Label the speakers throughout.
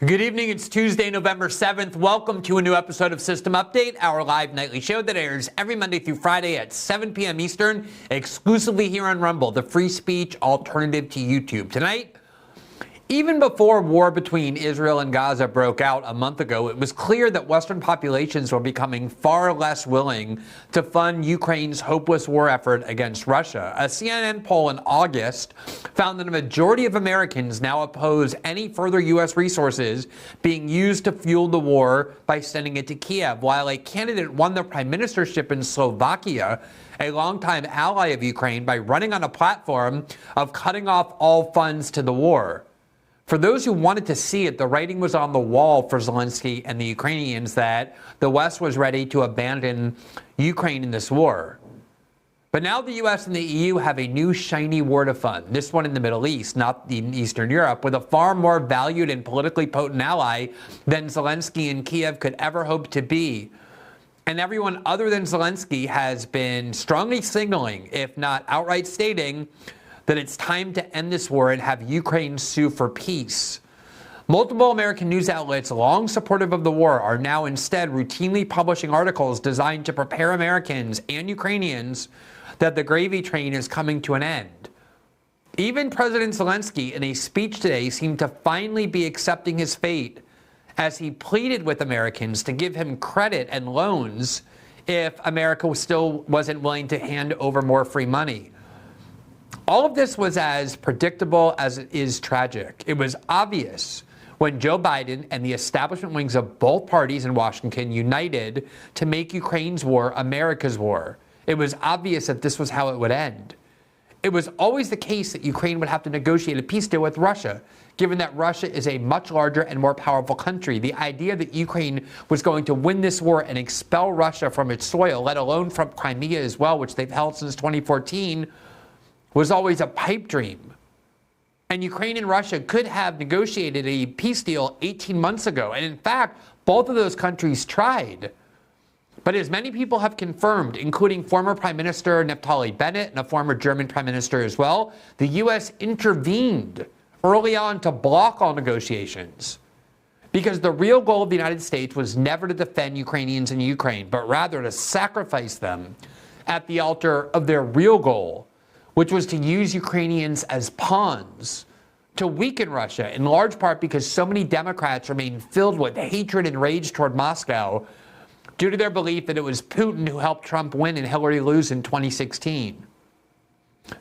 Speaker 1: Good evening. It's Tuesday, November 7th. Welcome to a new episode of System Update, our live nightly show that airs every Monday through Friday at 7 p.m. Eastern, exclusively here on Rumble, the free speech alternative to YouTube. Tonight, even before war between Israel and Gaza broke out a month ago, it was clear that Western populations were becoming far less willing to fund Ukraine's hopeless war effort against Russia. A CNN poll in August found that a majority of Americans now oppose any further U.S. resources being used to fuel the war by sending it to Kiev, while a candidate won the prime ministership in Slovakia, a longtime ally of Ukraine, by running on a platform of cutting off all funds to the war. For those who wanted to see it, the writing was on the wall for Zelensky and the Ukrainians that the West was ready to abandon Ukraine in this war. But now the U.S. and the EU have a new shiny war to fund, this one in the Middle East, not in Eastern Europe, with a far more valued and politically potent ally than Zelensky and Kiev could ever hope to be. And everyone other than Zelensky has been strongly signaling, if not outright stating, that it's time to end this war and have Ukraine sue for peace. Multiple American news outlets, long supportive of the war, are now instead routinely publishing articles designed to prepare Americans and Ukrainians that the gravy train is coming to an end. Even President Zelensky, in a speech today, seemed to finally be accepting his fate as he pleaded with Americans to give him credit and loans if America still wasn't willing to hand over more free money. All of this was as predictable as it is tragic. It was obvious when Joe Biden and the establishment wings of both parties in Washington united to make Ukraine's war America's war. It was obvious that this was how it would end. It was always the case that Ukraine would have to negotiate a peace deal with Russia, given that Russia is a much larger and more powerful country. The idea that Ukraine was going to win this war and expel Russia from its soil, let alone from Crimea as well, which they've held since 2014, was always a pipe dream. And Ukraine and Russia could have negotiated a peace deal 18 months ago. And in fact, both of those countries tried. But as many people have confirmed, including former Prime Minister Naftali Bennett and a former German Prime Minister as well, the U.S. intervened early on to block all negotiations. Because the real goal of the United States was never to defend Ukrainians in Ukraine, but rather to sacrifice them at the altar of their real goal, which was to use Ukrainians as pawns to weaken Russia, in large part because so many Democrats remain filled with hatred and rage toward Moscow due to their belief that it was Putin who helped Trump win and Hillary lose in 2016.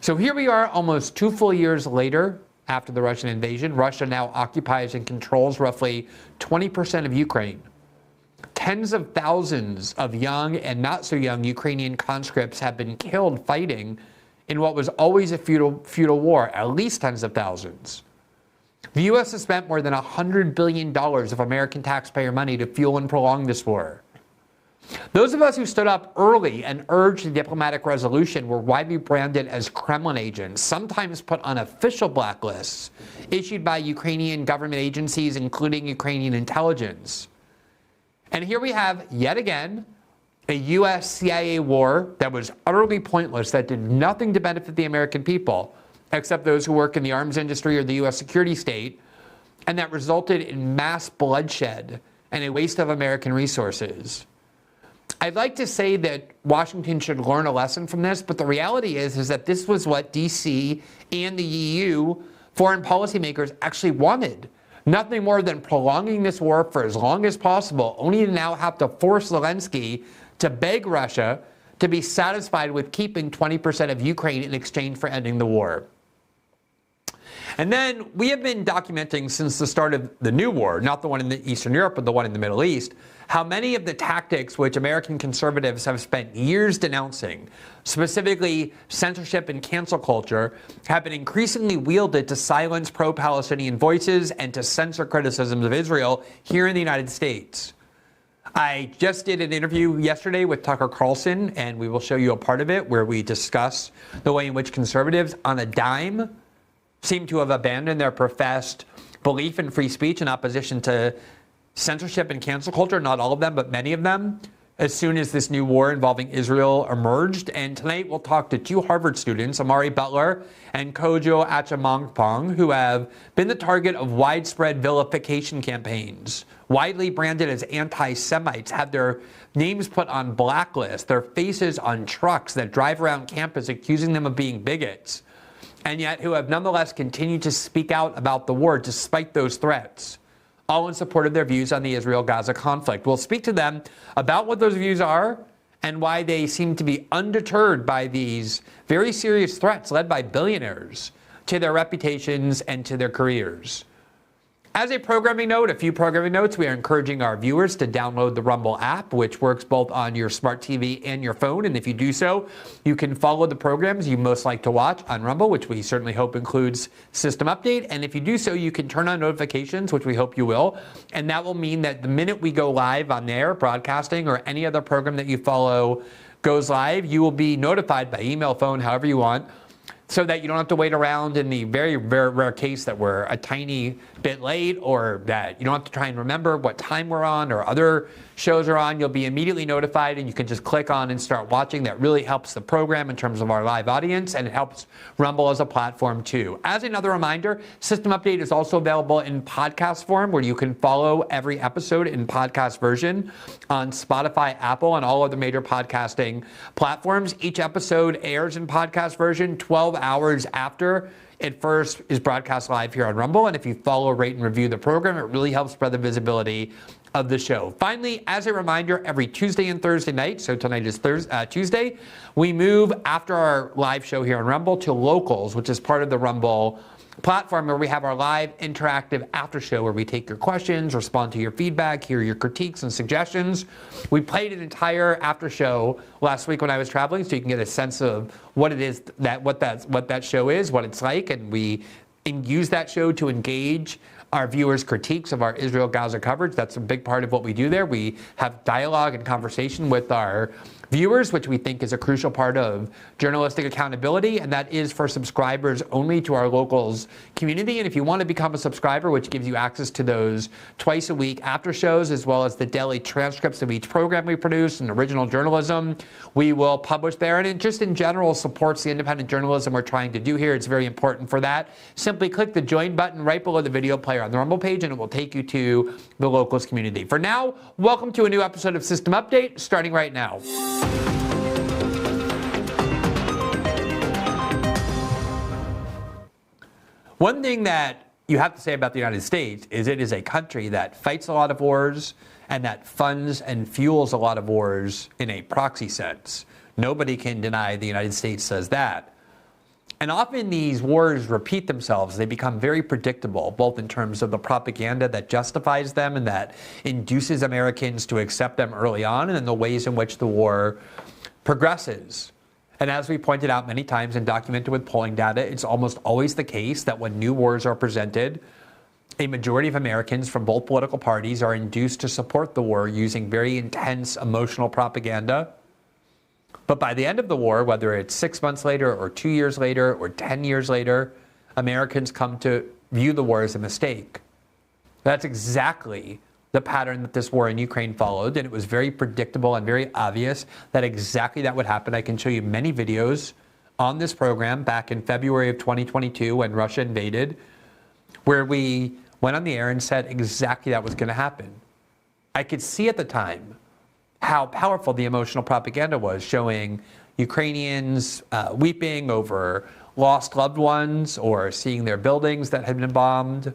Speaker 1: So here we are almost 2 full years later after the Russian invasion. Russia now occupies and controls roughly 20% of Ukraine. Tens of thousands of young and not so young Ukrainian conscripts have been killed fighting in what was always a feudal war, at least tens of thousands. The U.S. has spent more than $100 billion of American taxpayer money to fuel and prolong this war. Those of us who stood up early and urged the diplomatic resolution were widely branded as Kremlin agents, sometimes put on official blacklists issued by Ukrainian government agencies, including Ukrainian intelligence. And here we have, yet again, a U.S. CIA war that was utterly pointless, that did nothing to benefit the American people, except those who work in the arms industry or the U.S. security state, and that resulted in mass bloodshed and a waste of American resources. I'd like to say that Washington should learn a lesson from this, but the reality is that this was what D.C. and the EU foreign policymakers actually wanted. Nothing more than prolonging this war for as long as possible, only to now have to force Zelensky to beg Russia to be satisfied with keeping 20% of Ukraine in exchange for ending the war. And then we have been documenting since the start of the new war, not the one in Eastern Europe, but the one in the Middle East, how many of the tactics which American conservatives have spent years denouncing, specifically censorship and cancel culture, have been increasingly wielded to silence pro-Palestinian voices and to censor criticisms of Israel here in the United States. I just did an interview yesterday with Tucker Carlson, and we will show you a part of it where we discuss the way in which conservatives, on a dime, seem to have abandoned their professed belief in free speech in opposition to censorship and cancel culture, not all of them, but many of them, as soon as this new war involving Israel emerged. And tonight we'll talk to two Harvard students, Amari Butler and Kojo Achimangpong, who have been the target of widespread vilification campaigns. Widely branded as anti-Semites, have their names put on blacklists, their faces on trucks that drive around campus accusing them of being bigots, and yet who have nonetheless continued to speak out about the war despite those threats, all in support of their views on the Israel-Gaza conflict. We'll speak to them about what those views are and why they seem to be undeterred by these very serious threats led by billionaires to their reputations and to their careers. As a programming note, a few programming notes, we are encouraging our viewers to download the Rumble app, which works both on your smart TV and your phone. And if you do so, you can follow the programs you most like to watch on Rumble, which we certainly hope includes System Update. And if you do so, you can turn on notifications, which we hope you will. And that will mean that the minute we go live on there, broadcasting, or any other program that you follow goes live, you will be notified by email, phone, however you want, so that you don't have to wait around in the very, very rare case that we're a tiny bit late, or that you don't have to try and remember what time we're on or other shows are on. You'll be immediately notified and you can just click on and start watching. That really helps the program in terms of our live audience, and it helps Rumble as a platform too. As another reminder, System Update is also available in podcast form, where you can follow every episode in podcast version on Spotify, Apple, and all other major podcasting platforms. Each episode airs in podcast version 12 hours after it first is broadcast live here on Rumble. And if you follow, rate, and review the program, it really helps spread the visibility of the show. Finally, as a reminder, every Tuesday and Thursday night, so tonight is Tuesday, we move after our live show here on Rumble to Locals, which is part of the Rumble platform, where we have our live interactive after show where we take your questions, respond to your feedback, hear your critiques and suggestions. We played an entire after show last week when I was traveling, so you can get a sense of what it is what that show is, what it's like, and we use that show to engage our viewers' critiques of our Israel-Gaza coverage. That's a big part of what we do there. We have dialogue and conversation with our viewers, which we think is a crucial part of journalistic accountability, and that is for subscribers only to our Locals community. And if you want to become a subscriber, which gives you access to those twice a week after shows, as well as the daily transcripts of each program we produce and original journalism we will publish there, and it just in general supports the independent journalism we're trying to do here. It's very important for that. Simply click the join button right below the video player on the Rumble page, and it will take you to the Locals community. For now, welcome to a new episode of System Update, starting right now. One thing that you have to say about the United States is it is a country that fights a lot of wars and that funds and fuels a lot of wars in a proxy sense. Nobody can deny the United States says that. And often these wars repeat themselves. They become very predictable, both in terms of the propaganda that justifies them and that induces Americans to accept them early on, and in the ways in which the war progresses. And as we pointed out many times and documented with polling data, it's almost always the case that when new wars are presented, a majority of Americans from both political parties are induced to support the war using very intense emotional propaganda. But by the end of the war, whether it's 6 months later or 2 years later or 10 years later, Americans come to view the war as a mistake. That's exactly the pattern that this war in Ukraine followed, and it was very predictable and very obvious that exactly that would happen. I can show you many videos on this program back in February of 2022 when Russia invaded, where we went on the air and said exactly that was going to happen. I could see at the time how powerful the emotional propaganda was, showing Ukrainians weeping over lost loved ones or seeing their buildings that had been bombed.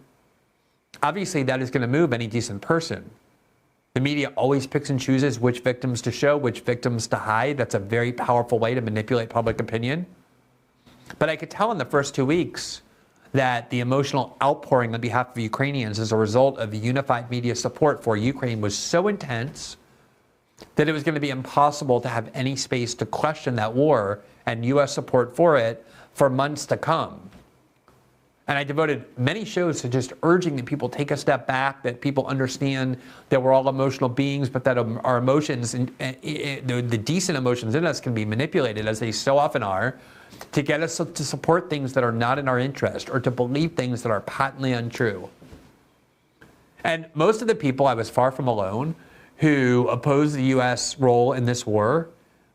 Speaker 1: Obviously, that is going to move any decent person. The media always picks and chooses which victims to show, which victims to hide. That's a very powerful way to manipulate public opinion. But I could tell in the first 2 weeks that the emotional outpouring on behalf of Ukrainians as a result of the unified media support for Ukraine was so intense that it was going to be impossible to have any space to question that war and U.S. support for it for months to come. And I devoted many shows to just urging that people take a step back, that people understand that we're all emotional beings, but that our emotions, the decent emotions in us, can be manipulated, as they so often are, to get us to support things that are not in our interest or to believe things that are patently untrue. And most of the people, I was far from alone, who oppose the U.S. role in this war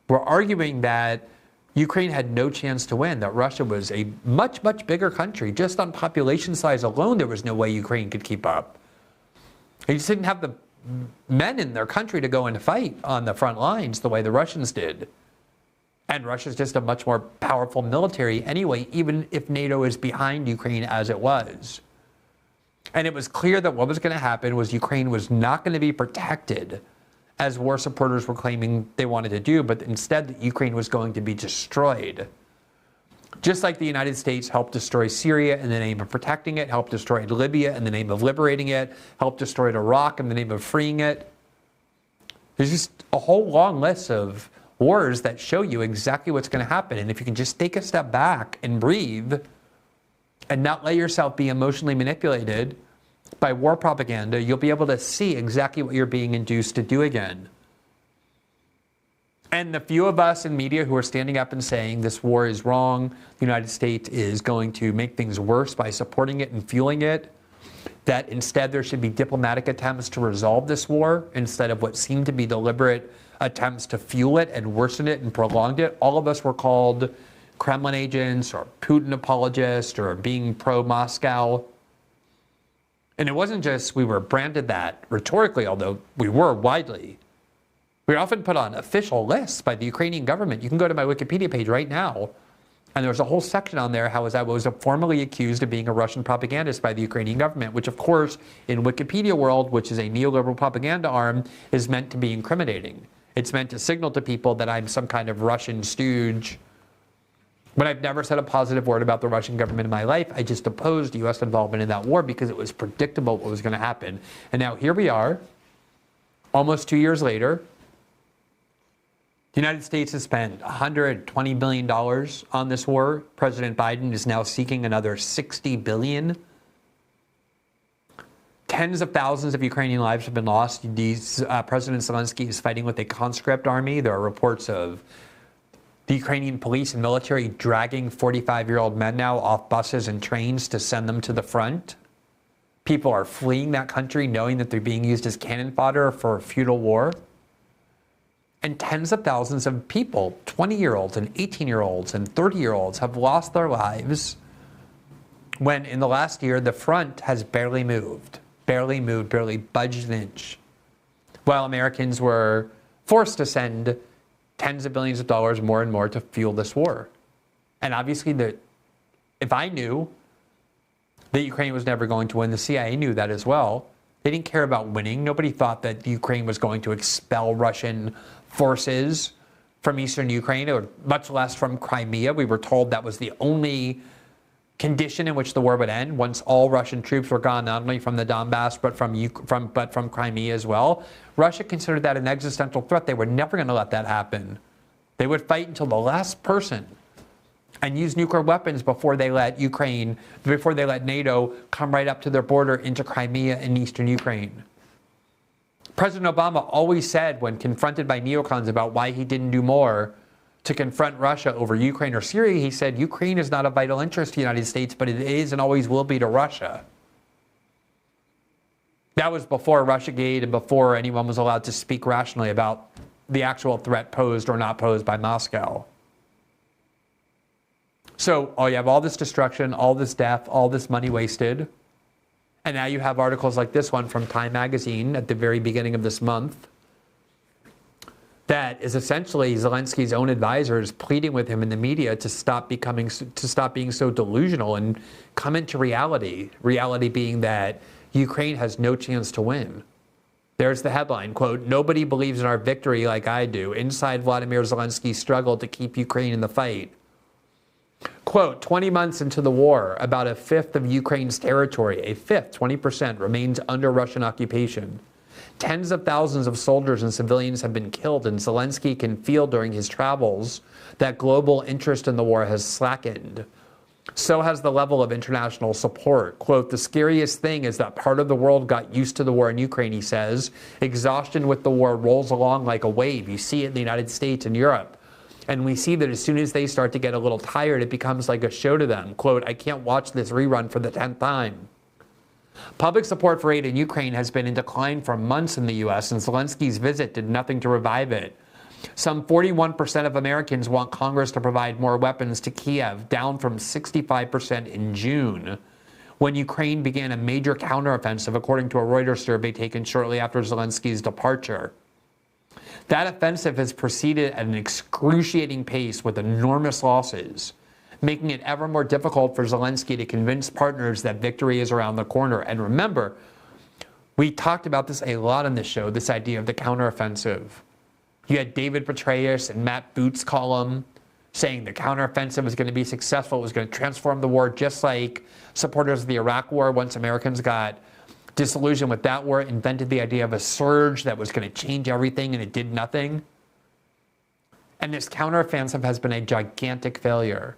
Speaker 1: were arguing that Ukraine had no chance to win, that Russia was a much, much bigger country. Just on population size alone, there was no way Ukraine could keep up. They just didn't have the men in their country to go and fight on the front lines the way the Russians did. And Russia's just a much more powerful military anyway, even if NATO is behind Ukraine as it was. And it was clear that what was going to happen was Ukraine was not going to be protected as war supporters were claiming they wanted to do, but instead that Ukraine was going to be destroyed. Just like the United States helped destroy Syria in the name of protecting it, helped destroy Libya in the name of liberating it, helped destroy Iraq in the name of freeing it. There's just a whole long list of wars that show you exactly what's going to happen. And if you can just take a step back and breathe and not let yourself be emotionally manipulated by war propaganda, you'll be able to see exactly what you're being induced to do again. And the few of us in media who are standing up and saying this war is wrong, the United States is going to make things worse by supporting it and fueling it, that instead there should be diplomatic attempts to resolve this war instead of what seemed to be deliberate attempts to fuel it and worsen it and prolong it. All of us were called Kremlin agents or Putin apologists or being pro-Moscow. And it wasn't just we were branded that rhetorically, although we were widely. We were often put on official lists by the Ukrainian government. You can go to my Wikipedia page right now, and there's a whole section on there how I was formally accused of being a Russian propagandist by the Ukrainian government, which of course in Wikipedia world, which is a neoliberal propaganda arm, is meant to be incriminating. It's meant to signal to people that I'm some kind of Russian stooge. But I've never said a positive word about the Russian government in my life. I just opposed U.S. involvement in that war because it was predictable what was going to happen. And now here we are, almost 2 years later. The United States has spent $120 billion on this war. President Biden is now seeking another $60 billion. Tens of thousands of Ukrainian lives have been lost. President Zelensky is fighting with a conscript army. There are reports of the Ukrainian police and military dragging 45-year-old men now off buses and trains to send them to the front. People are fleeing that country knowing that they're being used as cannon fodder for a feudal war. And tens of thousands of people, 20-year-olds and 18-year-olds and 30-year-olds, have lost their lives when in the last year the front has barely budged an inch, while Americans were forced to send tens of billions of dollars more and more to fuel this war. And obviously, if I knew that Ukraine was never going to win, the CIA knew that as well. They didn't care about winning. Nobody thought that Ukraine was going to expel Russian forces from eastern Ukraine, or much less from Crimea. We were told that was the only condition in which the war would end once all Russian troops were gone, not only from the Donbass but from Crimea as well. Russia considered that an existential threat. They were never going to let that happen. They would fight until the last person and use nuclear weapons before they let NATO come right up to their border into Crimea and eastern Ukraine. President Obama always said when confronted by neocons about why he didn't do more to confront Russia over Ukraine or Syria, he said, Ukraine is not a vital interest to the United States, but it is and always will be to Russia. That was before Russiagate and before anyone was allowed to speak rationally about the actual threat posed or not posed by Moscow. So you have all this destruction, all this death, all this money wasted. And now you have articles like this one from Time magazine at the very beginning of this month that is essentially Zelensky's own advisors pleading with him in the media to stop being so delusional and come into reality. Reality being that Ukraine has no chance to win. There's the headline, quote, "Nobody believes in our victory like I do. Inside Vladimir Zelensky's struggle to keep Ukraine in the fight." Quote, 20 months into the war, about a fifth of Ukraine's territory, a fifth, 20%, remains under Russian occupation. Tens of thousands of soldiers and civilians have been killed, and Zelensky can feel during his travels that global interest in the war has slackened. So has the level of international support. Quote, "The scariest thing is that part of the world got used to the war in Ukraine," he says. "Exhaustion with the war rolls along like a wave. You see it in the United States and Europe. And we see that as soon as they start to get a little tired, it becomes like a show to them. Quote, "I can't watch this rerun for the 10th time." Public support for aid in Ukraine has been in decline for months in the U.S., and Zelensky's visit did nothing to revive it. Some 41% of Americans want Congress to provide more weapons to Kiev, down from 65% in June, when Ukraine began a major counteroffensive, according to a Reuters survey taken shortly after Zelensky's departure. That offensive has proceeded at an excruciating pace with enormous losses, making it ever more difficult for Zelensky to convince partners that victory is around the corner. And remember, we talked about this a lot on this show, this idea of the counteroffensive. You had David Petraeus and Matt Boot's column saying the counteroffensive was going to be successful. It was going to transform the war, just like supporters of the Iraq War, once Americans got disillusioned with that war, invented the idea of a surge that was going to change everything, and it did nothing. And this counteroffensive has been a gigantic failure.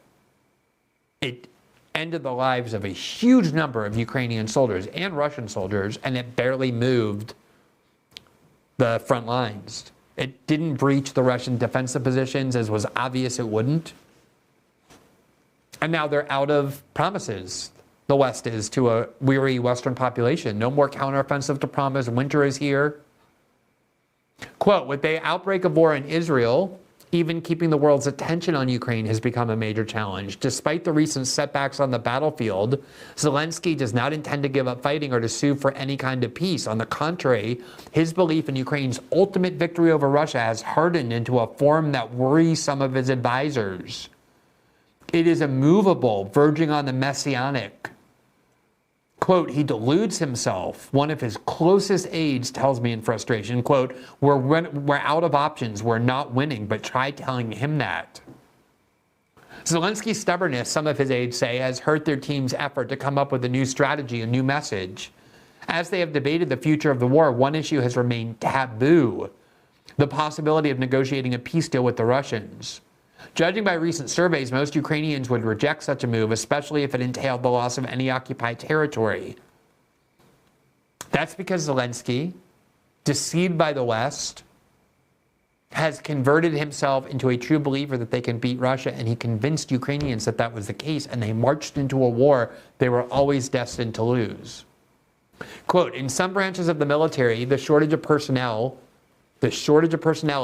Speaker 1: It ended the lives of a huge number of Ukrainian soldiers and Russian soldiers, and it barely moved the front lines. It didn't breach the Russian defensive positions, as was obvious it wouldn't. And now they're out of promises. The West is to a weary Western population. No more counteroffensive to promise. Winter is here. Quote, with the outbreak of war in Israel, even keeping the world's attention on Ukraine has become a major challenge. Despite the recent setbacks on the battlefield, Zelensky does not intend to give up fighting or to sue for any kind of peace. On the contrary, his belief in Ukraine's ultimate victory over Russia has hardened into a form that worries some of his advisors. It is immovable, verging on the messianic. Quote, he deludes himself. One of his closest aides tells me in frustration, quote, we're out of options. We're not winning, but try telling him that. Zelensky's stubbornness, some of his aides say, has hurt their team's effort to come up with a new strategy, a new message. As they have debated the future of the war, one issue has remained taboo: the possibility of negotiating a peace deal with the Russians. Judging by recent surveys, most Ukrainians would reject such a move, especially if it entailed the loss of any occupied territory. That's because Zelensky, deceived by the West, has converted himself into a true believer that they can beat Russia, and he convinced Ukrainians that that was the case, and they marched into a war they were always destined to lose. Quote, in some branches of the military, the shortage of personnel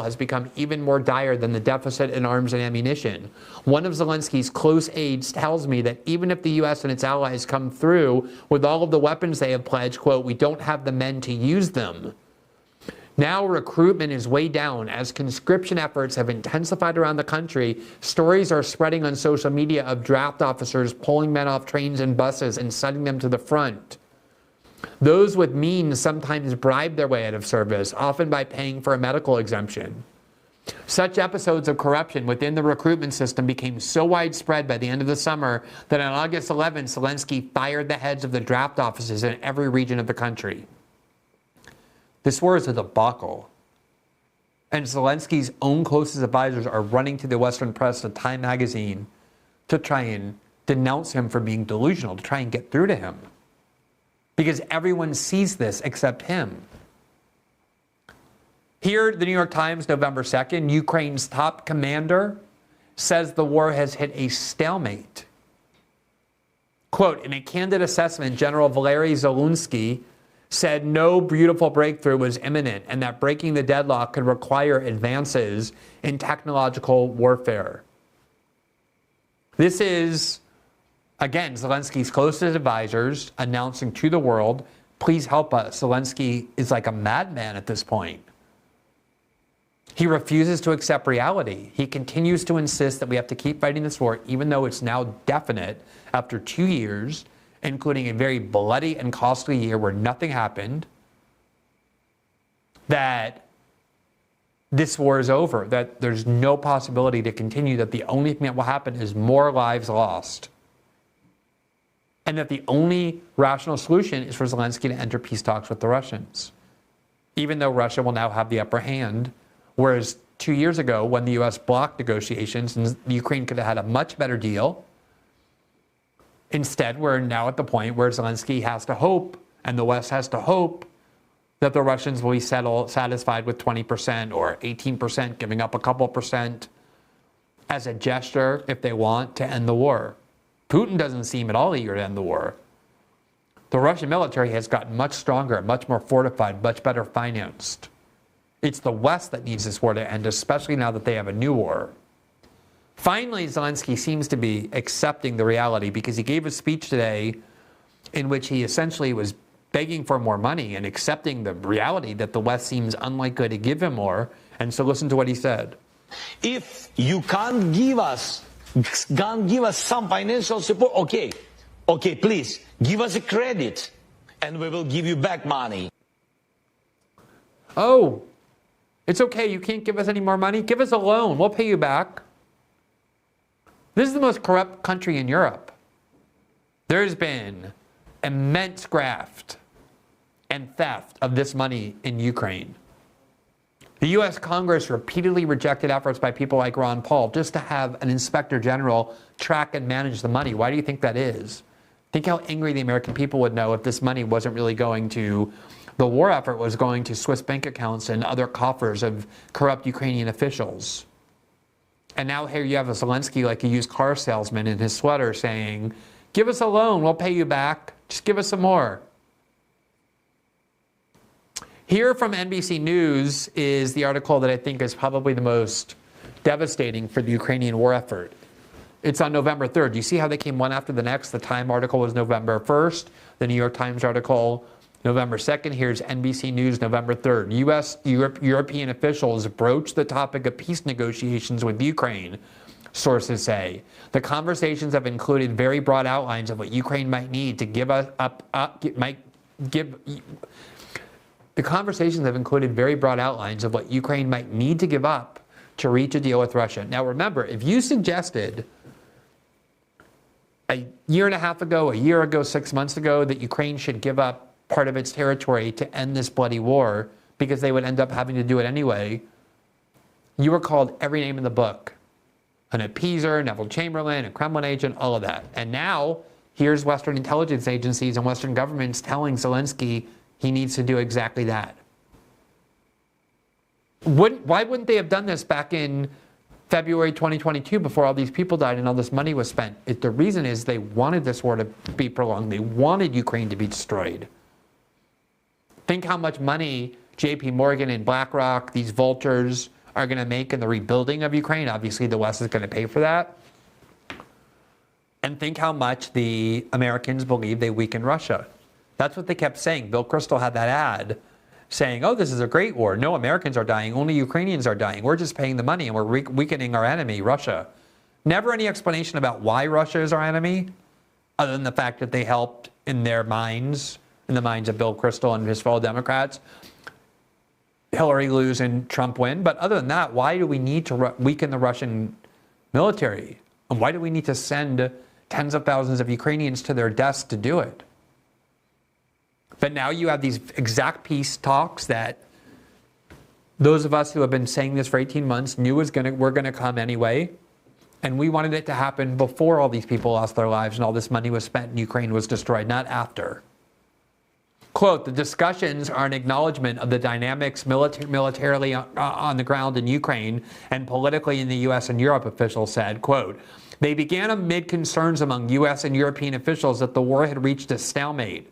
Speaker 1: has become even more dire than the deficit in arms and ammunition. One of Zelensky's close aides tells me that even if the U.S. and its allies come through with all of the weapons they have pledged, quote, we don't have the men to use them. Now recruitment is way down. As conscription efforts have intensified around the country, stories are spreading on social media of draft officers pulling men off trains and buses and sending them to the front. Those with means sometimes bribe their way out of service, often by paying for a medical exemption. Such episodes of corruption within the recruitment system became so widespread by the end of the summer that on August 11, Zelensky fired the heads of the draft offices in every region of the country. This war is a debacle. And Zelensky's own closest advisors are running to the Western press, to Time magazine, to try and denounce him for being delusional, to try and get through to him. Because everyone sees this except him. Here, the New York Times, November 2nd, Ukraine's top commander says the war has hit a stalemate. Quote, in a candid assessment, General Valery Zelensky said no beautiful breakthrough was imminent and that breaking the deadlock could require advances in technological warfare. This is, again, Zelensky's closest advisors announcing to the world, please help us. Zelensky is like a madman at this point. He refuses to accept reality. He continues to insist that we have to keep fighting this war, even though it's now definite after 2 years, including a very bloody and costly year where nothing happened, that this war is over, that there's no possibility to continue, that the only thing that will happen is more lives lost. And that the only rational solution is for Zelensky to enter peace talks with the Russians, even though Russia will now have the upper hand. Whereas 2 years ago, when the U.S. blocked negotiations and Ukraine could have had a much better deal, instead, we're now at the point where Zelensky has to hope, and the West has to hope, that the Russians will be satisfied with 20% or 18%, giving up a couple percent as a gesture, if they want, to end the war. Putin doesn't seem at all eager to end the war. The Russian military has gotten much stronger, much more fortified, much better financed. It's the West that needs this war to end, especially now that they have a new war. Finally, Zelensky seems to be accepting the reality because he gave a speech today in which he essentially was begging for more money and accepting the reality that the West seems unlikely to give him more. And so listen to what he said.
Speaker 2: If you can't give us some financial support, okay, please give us a credit and we will give you back money.
Speaker 1: Oh, it's okay. You can't give us any more money. Give us a loan. We'll pay you back. This is the most corrupt country in Europe. There's been immense graft and theft of this money in Ukraine. The U.S. Congress repeatedly rejected efforts by people like Ron Paul just to have an inspector general track and manage the money. Why do you think that is? Think how angry the American people would know if this money wasn't really going to, the war effort was going to Swiss bank accounts and other coffers of corrupt Ukrainian officials. And now here you have a Zelensky like a used car salesman in his sweater saying, give us a loan, we'll pay you back, just give us some more. Here from NBC News is the article that I think is probably the most devastating for the Ukrainian war effort. It's on November 3rd. You see how they came one after the next? The Time article was November 1st. The New York Times article, November 2nd. Here's NBC News, November 3rd. European officials broached the topic of peace negotiations with Ukraine, sources say. The conversations have included very broad outlines of what Ukraine might need to give up. The conversations have included very broad outlines of what Ukraine might need to give up to reach a deal with Russia. Now remember, if you suggested a year and a half ago, a year ago, 6 months ago, that Ukraine should give up part of its territory to end this bloody war because they would end up having to do it anyway, you were called every name in the book. An appeaser, Neville Chamberlain, a Kremlin agent, all of that. And now, here's Western intelligence agencies and Western governments telling Zelensky he needs to do exactly that. Why wouldn't they have done this back in February 2022 before all these people died and all this money was spent? The reason is they wanted this war to be prolonged. They wanted Ukraine to be destroyed. Think how much money JP Morgan and BlackRock, these vultures, are going to make in the rebuilding of Ukraine. Obviously, the West is going to pay for that. And think how much the Americans believe they weaken Russia. That's what they kept saying. Bill Kristol had that ad saying, oh, this is a great war. No Americans are dying. Only Ukrainians are dying. We're just paying the money and we're weakening our enemy, Russia. Never any explanation about why Russia is our enemy, other than the fact that they helped in their minds, in the minds of Bill Kristol and his fellow Democrats, Hillary lose and Trump win. But other than that, why do we need to weaken the Russian military? And why do we need to send tens of thousands of Ukrainians to their deaths to do it? But now you have these exact peace talks that those of us who have been saying this for 18 months knew were going to come anyway. And we wanted it to happen before all these people lost their lives and all this money was spent and Ukraine was destroyed, not after. Quote, the discussions are an acknowledgement of the dynamics militarily on the ground in Ukraine and politically in the U.S. and Europe, officials said. Quote, they began amid concerns among U.S. and European officials that the war had reached a stalemate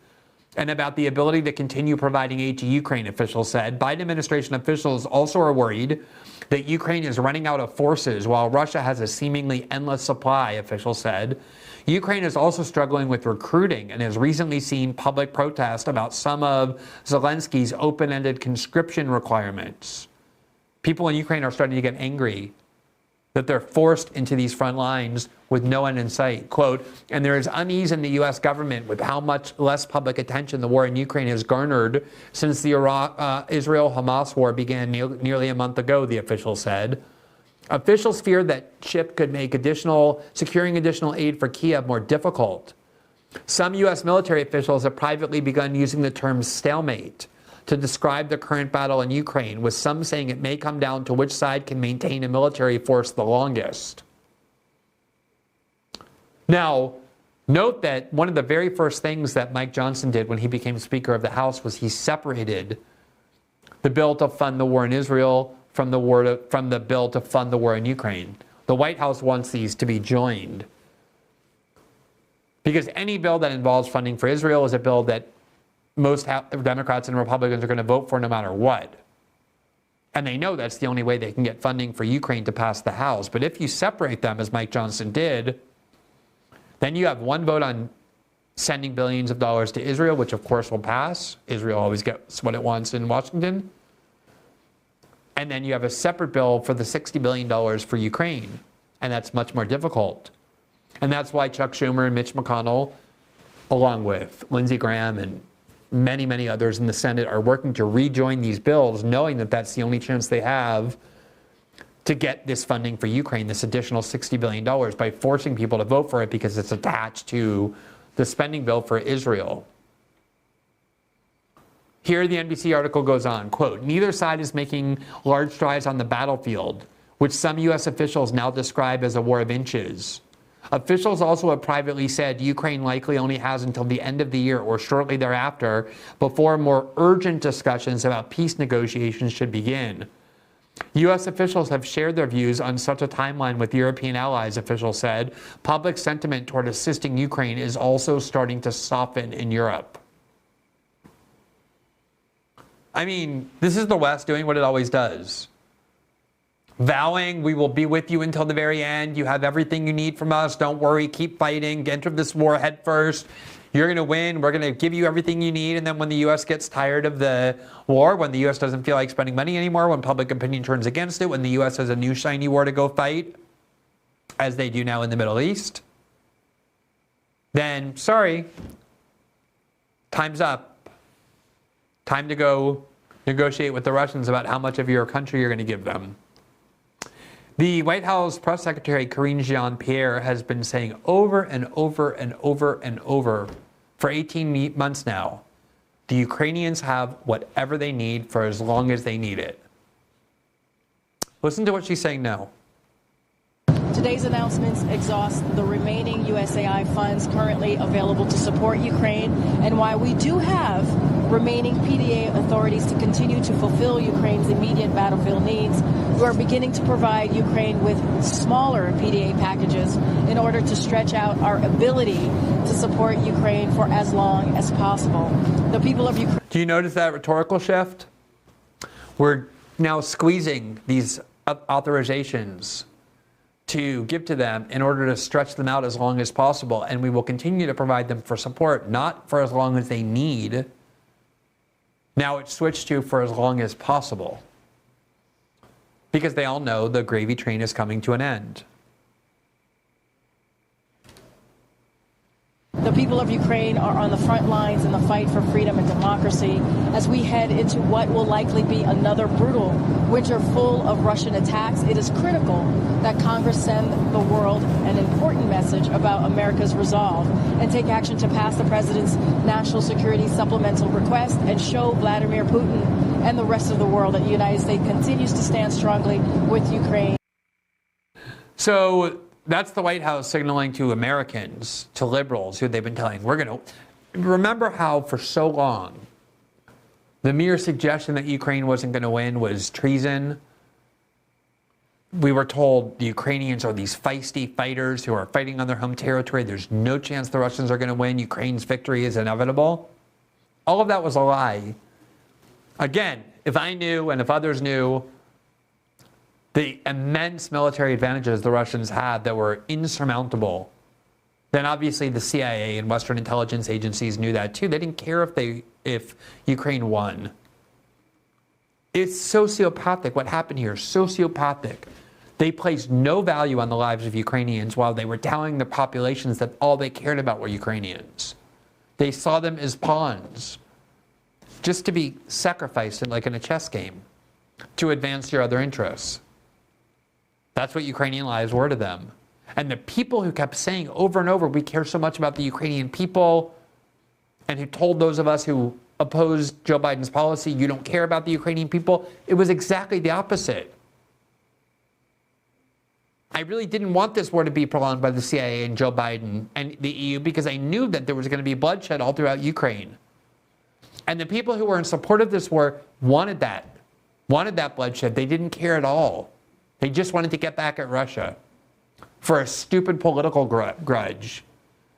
Speaker 1: and about the ability to continue providing aid to Ukraine, officials said. Biden administration officials also are worried that Ukraine is running out of forces while Russia has a seemingly endless supply, officials said. Ukraine is also struggling with recruiting and has recently seen public protest about some of Zelensky's open-ended conscription requirements. People in Ukraine are starting to get angry that they're forced into these front lines with no end in sight. Quote, and there is unease in the U.S. government with how much less public attention the war in Ukraine has garnered since the Israel-Hamas war began nearly a month ago, the official said. Officials fear that ship could make securing additional aid for Kiev more difficult. Some U.S. military officials have privately begun using the term stalemate to describe the current battle in Ukraine, with some saying it may come down to which side can maintain a military force the longest. Now, note that one of the very first things that Mike Johnson did when he became Speaker of the House was he separated the bill to fund the war in Israel from the bill to fund the war in Ukraine. The White House wants these to be joined Because any bill that involves funding for Israel is a bill that most Democrats and Republicans are going to vote for no matter what. And they know that's the only way they can get funding for Ukraine to pass the House. But if you separate them, as Mike Johnson did, then you have one vote on sending billions of dollars to Israel, which of course will pass. Israel always gets what it wants in Washington. And then you have a separate bill for the $60 billion for Ukraine. And that's much more difficult. And that's why Chuck Schumer and Mitch McConnell, along with Lindsey Graham and many, many others in the Senate, are working to rejoin these bills, knowing that that's the only chance they have to get this funding for Ukraine, this additional $60 billion, by forcing people to vote for it because it's attached to the spending bill for Israel. Here the NBC article goes on, quote, neither side is making large strides on the battlefield, which some U.S. officials now describe as a war of inches. Officials also have privately said Ukraine likely only has until the end of the year or shortly thereafter before more urgent discussions about peace negotiations should begin. U.S. officials have shared their views on such a timeline with European allies, officials said. Public sentiment toward assisting Ukraine is also starting to soften in Europe. I mean, this is the West doing what it always does. Vowing, we will be with you until the very end. You have everything you need from us. Don't worry. Keep fighting. Enter this war head first. You're going to win. We're going to give you everything you need. And then when the U.S. gets tired of the war, when the U.S. doesn't feel like spending money anymore, when public opinion turns against it, when the U.S. has a new shiny war to go fight, as they do now in the Middle East, then, sorry, time's up. Time to go negotiate with the Russians about how much of your country you're going to give them. The White House press secretary, Karine Jean-Pierre, has been saying over and over and over and over for 18 months now, the Ukrainians have whatever they need for as long as they need it. Listen to what she's saying now.
Speaker 3: Today's announcements exhaust the remaining USAI funds currently available to support Ukraine, and while we do have remaining PDA authorities to continue to fulfill Ukraine's immediate battlefield needs, we are beginning to provide Ukraine with smaller PDA packages in order to stretch out our ability to support Ukraine for as long as possible. The people of Ukraine...
Speaker 1: Do you notice that rhetorical shift? We're now squeezing these authorizations to give to them in order to stretch them out as long as possible, and we will continue to provide them for support, not for as long as they need. Now it's switched to for as long as possible, because they all know the gravy train is coming to an end.
Speaker 3: The people of Ukraine are on the front lines in the fight for freedom and democracy as we head into what will likely be another brutal winter full of Russian attacks. It is critical that Congress send the world an important message about America's resolve and take action to pass the president's national security supplemental request and show Vladimir Putin and the rest of the world that the United States continues to stand strongly with Ukraine.
Speaker 1: So that's the White House signaling to Americans, to liberals, who they've been telling, we're going to... Remember how for so long the mere suggestion that Ukraine wasn't going to win was treason? We were told the Ukrainians are these feisty fighters who are fighting on their home territory. There's no chance the Russians are going to win. Ukraine's victory is inevitable. All of that was a lie. Again, if I knew and if others knew the immense military advantages the Russians had that were insurmountable, then obviously the CIA and Western intelligence agencies knew that too. They didn't care if Ukraine won. It's sociopathic what happened here, sociopathic. They placed no value on the lives of Ukrainians while they were telling the populations that all they cared about were Ukrainians. They saw them as pawns, just to be sacrificed like in a chess game, to advance your other interests. That's what Ukrainian lives were to them. And the people who kept saying over and over, we care so much about the Ukrainian people, and who told those of us who opposed Joe Biden's policy, you don't care about the Ukrainian people, it was exactly the opposite. I really didn't want this war to be prolonged by the CIA and Joe Biden and the EU because I knew that there was going to be bloodshed all throughout Ukraine. And the people who were in support of this war wanted that bloodshed. They didn't care at all. They just wanted to get back at Russia for a stupid political grudge.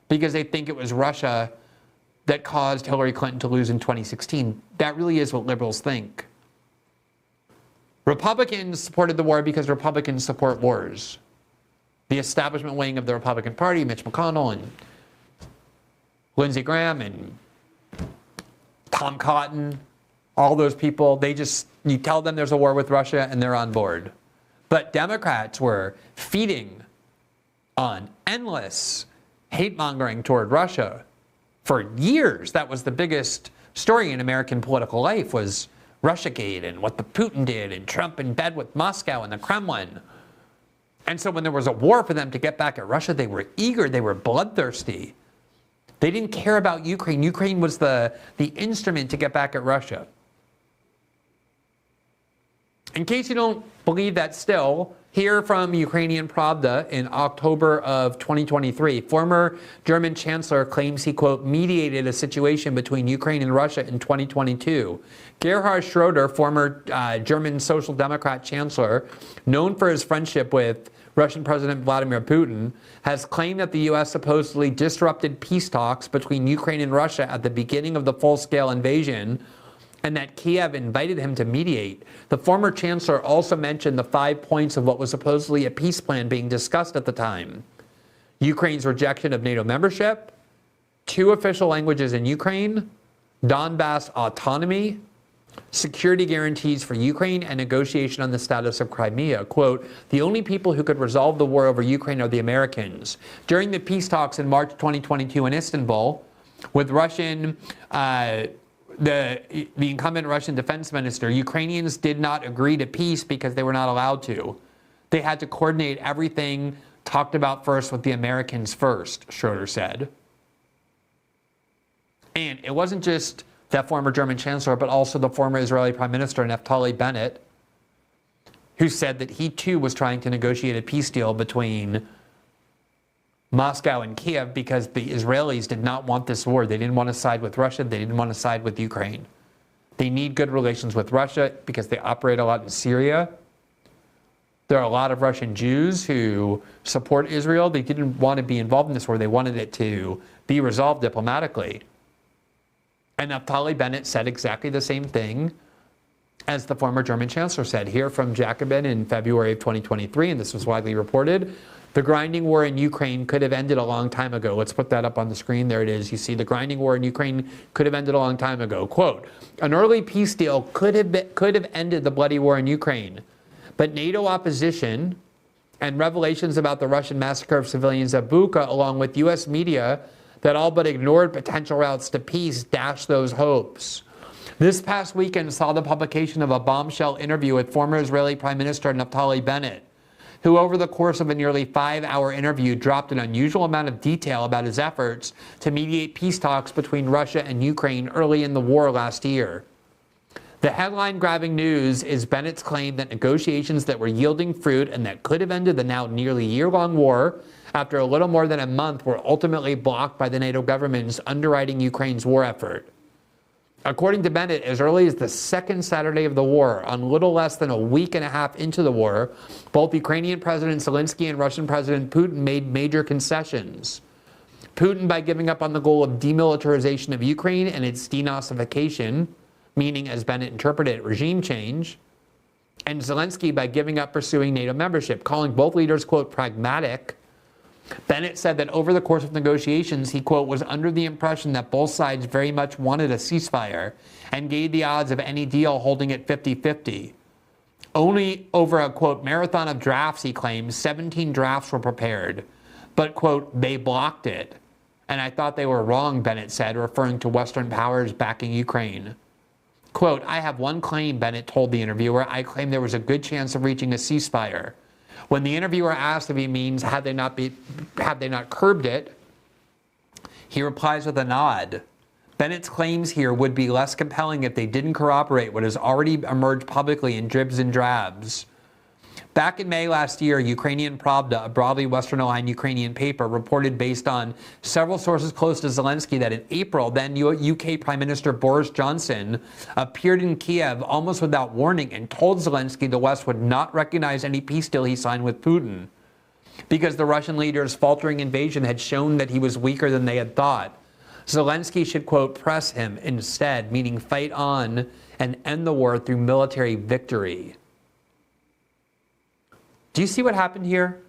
Speaker 1: because they think it was Russia that caused Hillary Clinton to lose in 2016. That really is what liberals think. Republicans supported the war because Republicans support wars. The establishment wing of the Republican Party, Mitch McConnell and Lindsey Graham and Tom Cotton, all those people, you tell them there's a war with Russia and they're on board. But Democrats were feeding on endless hate-mongering toward Russia for years. That was the biggest story in American political life, was Russiagate and what the Putin did and Trump in bed with Moscow and the Kremlin. And so when there was a war for them to get back at Russia, they were eager, they were bloodthirsty. They didn't care about Ukraine. Ukraine was the instrument to get back at Russia. In case you don't believe that still, hear from Ukrainian Pravda in October of 2023. Former German chancellor claims he, quote, mediated a situation between Ukraine and Russia in 2022. Gerhard Schroeder, former German Social Democrat chancellor, known for his friendship with Russian President Vladimir Putin, has claimed that the U.S. supposedly disrupted peace talks between Ukraine and Russia at the beginning of the full-scale invasion, and that Kiev invited him to mediate. The former chancellor also mentioned the 5 points of what was supposedly a peace plan being discussed at the time: Ukraine's rejection of NATO membership, 2 official languages in Ukraine, Donbass autonomy, security guarantees for Ukraine, and negotiation on the status of Crimea. Quote, the only people who could resolve the war over Ukraine are the Americans. During the peace talks in March 2022 in Istanbul, with the incumbent Russian defense minister, Ukrainians did not agree to peace because they were not allowed to. They had to coordinate everything talked about first with the Americans first, Schroeder said. And it wasn't just that former German chancellor, but also the former Israeli Prime Minister, Naftali Bennett, who said that he too was trying to negotiate a peace deal between Moscow and Kiev because the Israelis did not want this war. They didn't want to side with Russia. They didn't want to side with Ukraine. They need good relations with Russia because they operate a lot in Syria. There are a lot of Russian Jews who support Israel. They didn't want to be involved in this war. They wanted it to be resolved diplomatically. And Naftali Bennett said exactly the same thing as the former German chancellor said. Here from Jacobin in February of 2023, and this was widely reported, the grinding war in Ukraine could have ended a long time ago. Let's put that up on the screen. There it is. You see the grinding war in Ukraine could have ended a long time ago. Quote, an early peace deal could have ended the bloody war in Ukraine. But NATO opposition and revelations about the Russian massacre of civilians at Bucha, along with U.S. media that all but ignored potential routes to peace, dashed those hopes. This past weekend saw the publication of a bombshell interview with former Israeli Prime Minister Naftali Bennett, who over the course of a nearly 5-hour interview dropped an unusual amount of detail about his efforts to mediate peace talks between Russia and Ukraine early in the war last year. The headline-grabbing news is Bennett's claim that negotiations that were yielding fruit and that could have ended the now nearly year-long war after a little more than a month were ultimately blocked by the NATO governments underwriting Ukraine's war effort. According to Bennett, as early as the second Saturday of the war, on little less than a week and a half into the war, both Ukrainian President Zelensky and Russian President Putin made major concessions. Putin by giving up on the goal of demilitarization of Ukraine and its denazification, meaning, as Bennett interpreted it, regime change, and Zelensky by giving up pursuing NATO membership, calling both leaders, quote, pragmatic. Bennett said that over the course of negotiations, he, quote, was under the impression that both sides very much wanted a ceasefire and gave the odds of any deal holding it 50-50. Only over a, quote, marathon of drafts, he claims, 17 drafts were prepared. But, quote, they blocked it. And I thought they were wrong, Bennett said, referring to Western powers backing Ukraine. Quote, I have one claim, Bennett told the interviewer. I claim there was a good chance of reaching a ceasefire. When the interviewer asked if he means had they not curbed it, he replies with a nod. Bennett's claims here would be less compelling if they didn't corroborate what has already emerged publicly in dribs and drabs. Back in May last year, Ukrainian Pravda, a broadly Western-aligned Ukrainian paper, reported based on several sources close to Zelensky that in April, then UK Prime Minister Boris Johnson appeared in Kiev almost without warning and told Zelensky the West would not recognize any peace deal he signed with Putin. because the Russian leader's faltering invasion had shown that he was weaker than they had thought. Zelensky should, quote, press him instead, meaning fight on and end the war through military victory. Do you see what happened here?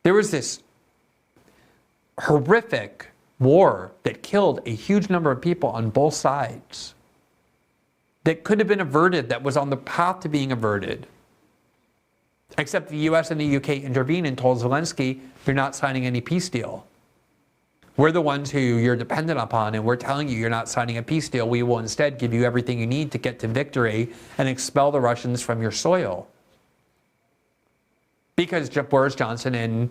Speaker 1: There was this horrific war that killed a huge number of people on both sides, that could have been averted, that was on the path to being averted. Except the US and the UK intervened and told Zelensky, you're not signing any peace deal. We're the ones who you're dependent upon, and we're telling you you're not signing a peace deal. We will instead give you everything you need to get to victory and expel the Russians from your soil. Because Boris Johnson and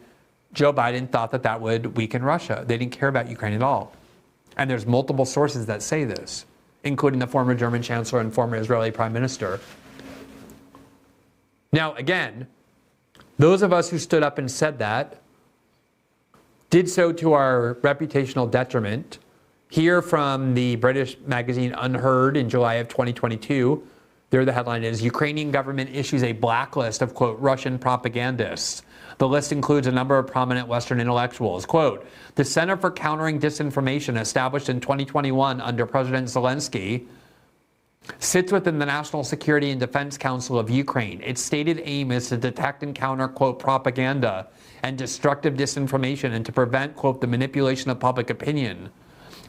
Speaker 1: Joe Biden thought that that would weaken Russia. They didn't care about Ukraine at all. And there's multiple sources that say this, including the former German Chancellor and former Israeli Prime Minister. Now, again, those of us who stood up and said that did so to our reputational detriment. Here from the British magazine Unheard in July of 2022, there the headline is, Ukrainian government issues a blacklist of, quote, Russian propagandists. The list includes a number of prominent Western intellectuals. Quote, the Center for Countering Disinformation, established in 2021 under President Zelensky, sits within the National Security and Defense Council of Ukraine. Its stated aim is to detect and counter, quote, propaganda and destructive disinformation, and to prevent, quote, the manipulation of public opinion.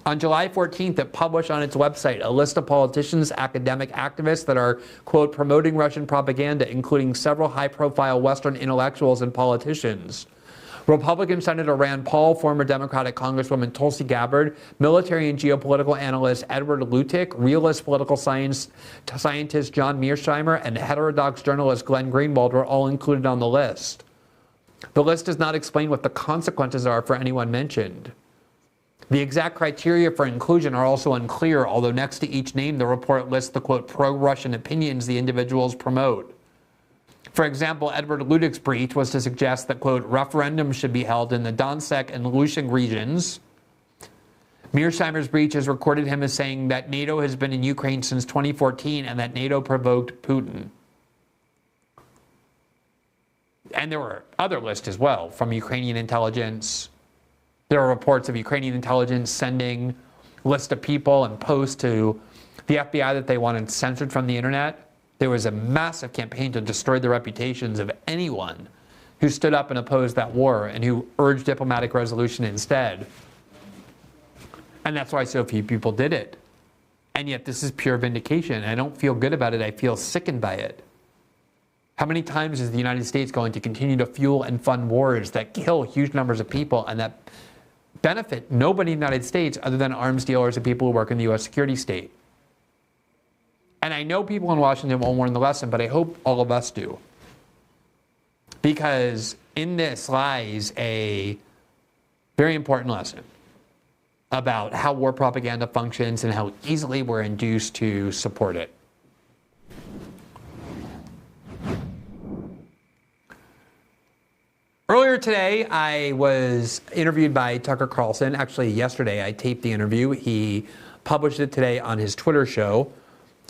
Speaker 1: On July 14th, it published on its website a list of politicians, academic activists that are, quote, promoting Russian propaganda, including several high-profile Western intellectuals and politicians. Republican Senator Rand Paul, former Democratic Congresswoman Tulsi Gabbard, military and geopolitical analyst Edward Lutic, realist political scientist John Mearsheimer, and heterodox journalist Glenn Greenwald were all included on the list. The list does not explain what the consequences are for anyone mentioned. The exact criteria for inclusion are also unclear, although next to each name, the report lists the, quote, pro-Russian opinions the individuals promote. For example, Edward Lutic's breach was to suggest that, quote, referendums should be held in the Donetsk and Luhansk regions. Mearsheimer's breach has recorded him as saying that NATO has been in Ukraine since 2014 and that NATO provoked Putin. And there were other lists as well from Ukrainian intelligence. There are reports of Ukrainian intelligence sending lists of people and posts to the FBI that they wanted censored from the internet. There was a massive campaign to destroy the reputations of anyone who stood up and opposed that war and who urged diplomatic resolution instead. And that's why so few people did it. And yet this is pure vindication. I don't feel good about it. I feel sickened by it. How many times is the United States going to continue to fuel and fund wars that kill huge numbers of people and that benefit nobody in the United States other than arms dealers and people who work in the U.S. security state? And I know people in Washington won't learn the lesson, but I hope all of us do. Because in this lies a very important lesson about how war propaganda functions and how easily we're induced to support it. Earlier today, I was interviewed by Tucker Carlson. Actually, yesterday, I taped the interview. He published it today on his Twitter show.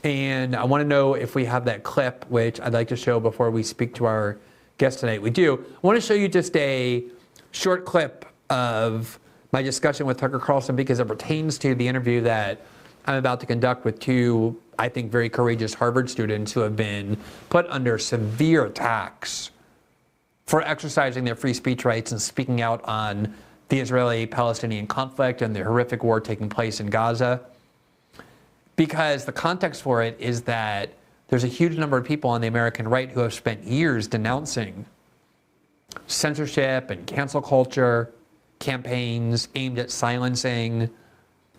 Speaker 1: And I want to know if we have that clip, which I'd like to show before we speak to our guest tonight. We do. I want to show you just a short clip of my discussion with Tucker Carlson because it pertains to the interview that I'm about to conduct with two, I think, very courageous Harvard students who have been put under severe attacks for exercising their free speech rights and speaking out on the Israeli-Palestinian conflict and the horrific war taking place in Gaza. Because the context for it is that there's a huge number of people on the American right who have spent years denouncing censorship and cancel culture campaigns aimed at silencing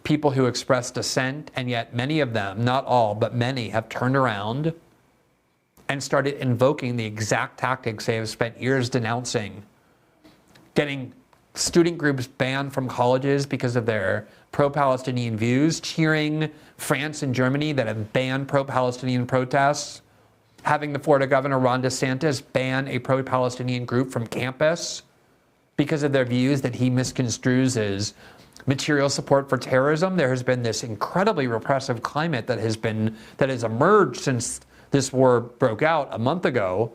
Speaker 1: people who express dissent, and yet many of them, not all, but many, have turned around and started invoking the exact tactics they have spent years denouncing, getting student groups banned from colleges because of their pro-Palestinian views, cheering France and Germany that have banned pro-Palestinian protests, having the Florida governor Ron DeSantis ban a pro-Palestinian group from campus because of their views that he misconstrues as material support for terrorism. There has been this incredibly repressive climate that has emerged since this war broke out a month ago,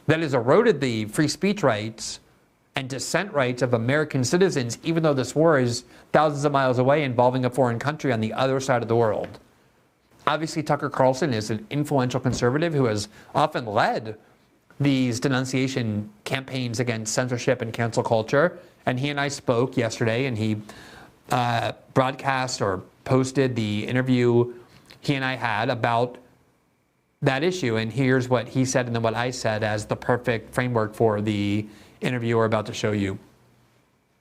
Speaker 1: that has eroded the free speech rights and dissent rights of American citizens, even though this war is thousands of miles away, involving a foreign country on the other side of the world. Obviously, Tucker Carlson is an influential conservative who has often led these denunciation campaigns against censorship and cancel culture. And he and I spoke yesterday, and he broadcast or posted the interview he and I had about that issue. And here's what he said and then what I said as the perfect framework for the interview we're about to show you.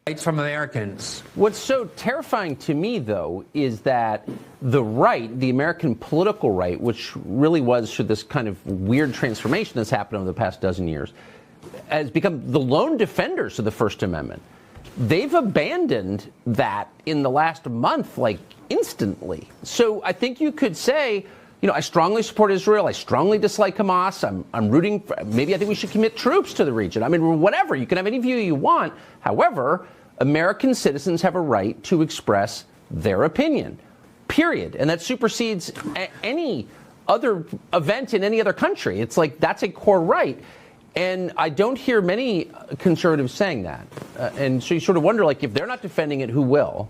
Speaker 1: Rights from Americans.
Speaker 4: What's so terrifying to me, though, is that the right, the American political right, which really was through this kind of weird transformation that's happened over the past dozen years, has become the lone defenders of the First Amendment. They've abandoned that in the last month, like instantly. So I think you could say, you know, I strongly support Israel. I strongly dislike Hamas. I'm rooting for, maybe I think we should commit troops to the region. I mean, whatever. You can have any view you want. However, American citizens have a right to express their opinion, period. And that supersedes any other event in any other country. It's like that's a core right. And I don't hear many conservatives saying that. And so you sort of wonder, like, if they're not defending it, who will?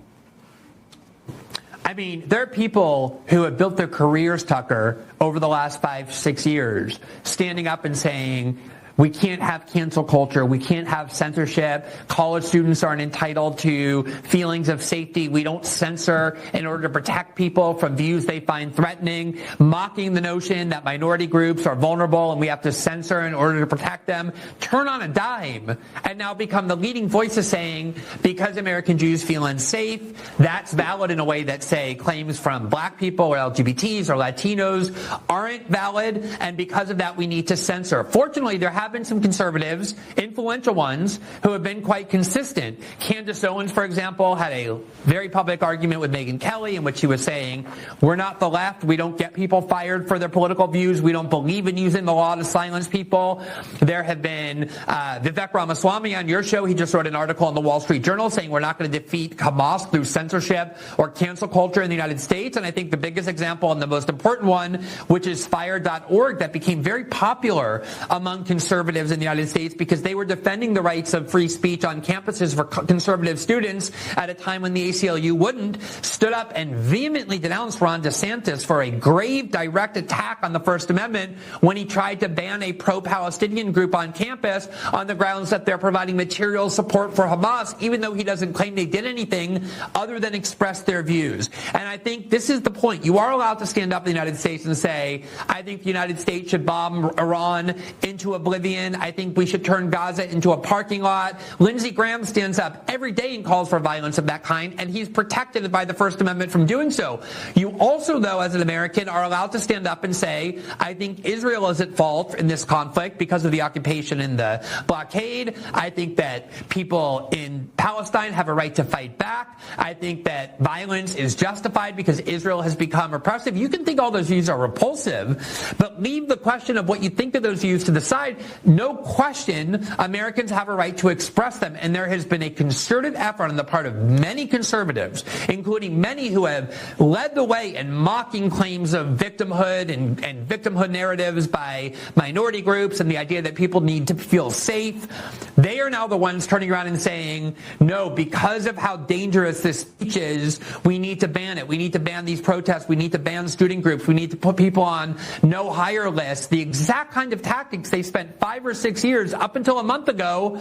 Speaker 1: I mean, there are people who have built their careers, Tucker, over the last 5-6 years, standing up and saying, we can't have cancel culture. We can't have censorship. College students aren't entitled to feelings of safety. We don't censor in order to protect people from views they find threatening, mocking the notion that minority groups are vulnerable and we have to censor in order to protect them. Turn on a dime and now become the leading voices saying, because American Jews feel unsafe, that's valid in a way that, say, claims from black people or LGBTs or Latinos aren't valid. And because of that, we need to censor. Fortunately, there have been some conservatives, influential ones, who have been quite consistent. Candace Owens, for example, had a very public argument with Megyn Kelly in which she was saying, we're not the left. We don't get people fired for their political views. We don't believe in using the law to silence people. There have been Vivek Ramaswamy on your show. He just wrote an article in the Wall Street Journal saying we're not going to defeat Hamas through censorship or cancel culture in the United States. And I think the biggest example and the most important one, which is fire.org, that became very popular among conservatives in the United States because they were defending the rights of free speech on campuses for conservative students at a time when the ACLU wouldn't, stood up and vehemently denounced Ron DeSantis for a grave direct attack on the First Amendment when he tried to ban a pro-Palestinian group on campus on the grounds that they're providing material support for Hamas, even though he doesn't claim they did anything other than express their views. And I think this is the point. You are allowed to stand up in the United States and say, I think the United States should bomb Iran into oblivion. I think we should turn Gaza into a parking lot. Lindsey Graham stands up every day and calls for violence of that kind, and he's protected by the First Amendment from doing so. You also, though, as an American, are allowed to stand up and say, I think Israel is at fault in this conflict because of the occupation and the blockade. I think that people in Palestine have a right to fight back. I think that violence is justified because Israel has become oppressive. You can think all those views are repulsive, but leave the question of what you think of those views to the side. No question, Americans have a right to express them, and there has been a concerted effort on the part of many conservatives, including many who have led the way in mocking claims of victimhood and victimhood narratives by minority groups and the idea that people need to feel safe. They are now the ones turning around and saying, no, because of how dangerous this speech is, we need to ban it. We need to ban these protests. We need to ban student groups. We need to put people on no hire lists. The exact kind of tactics they spent 5 or 6 years up until a month ago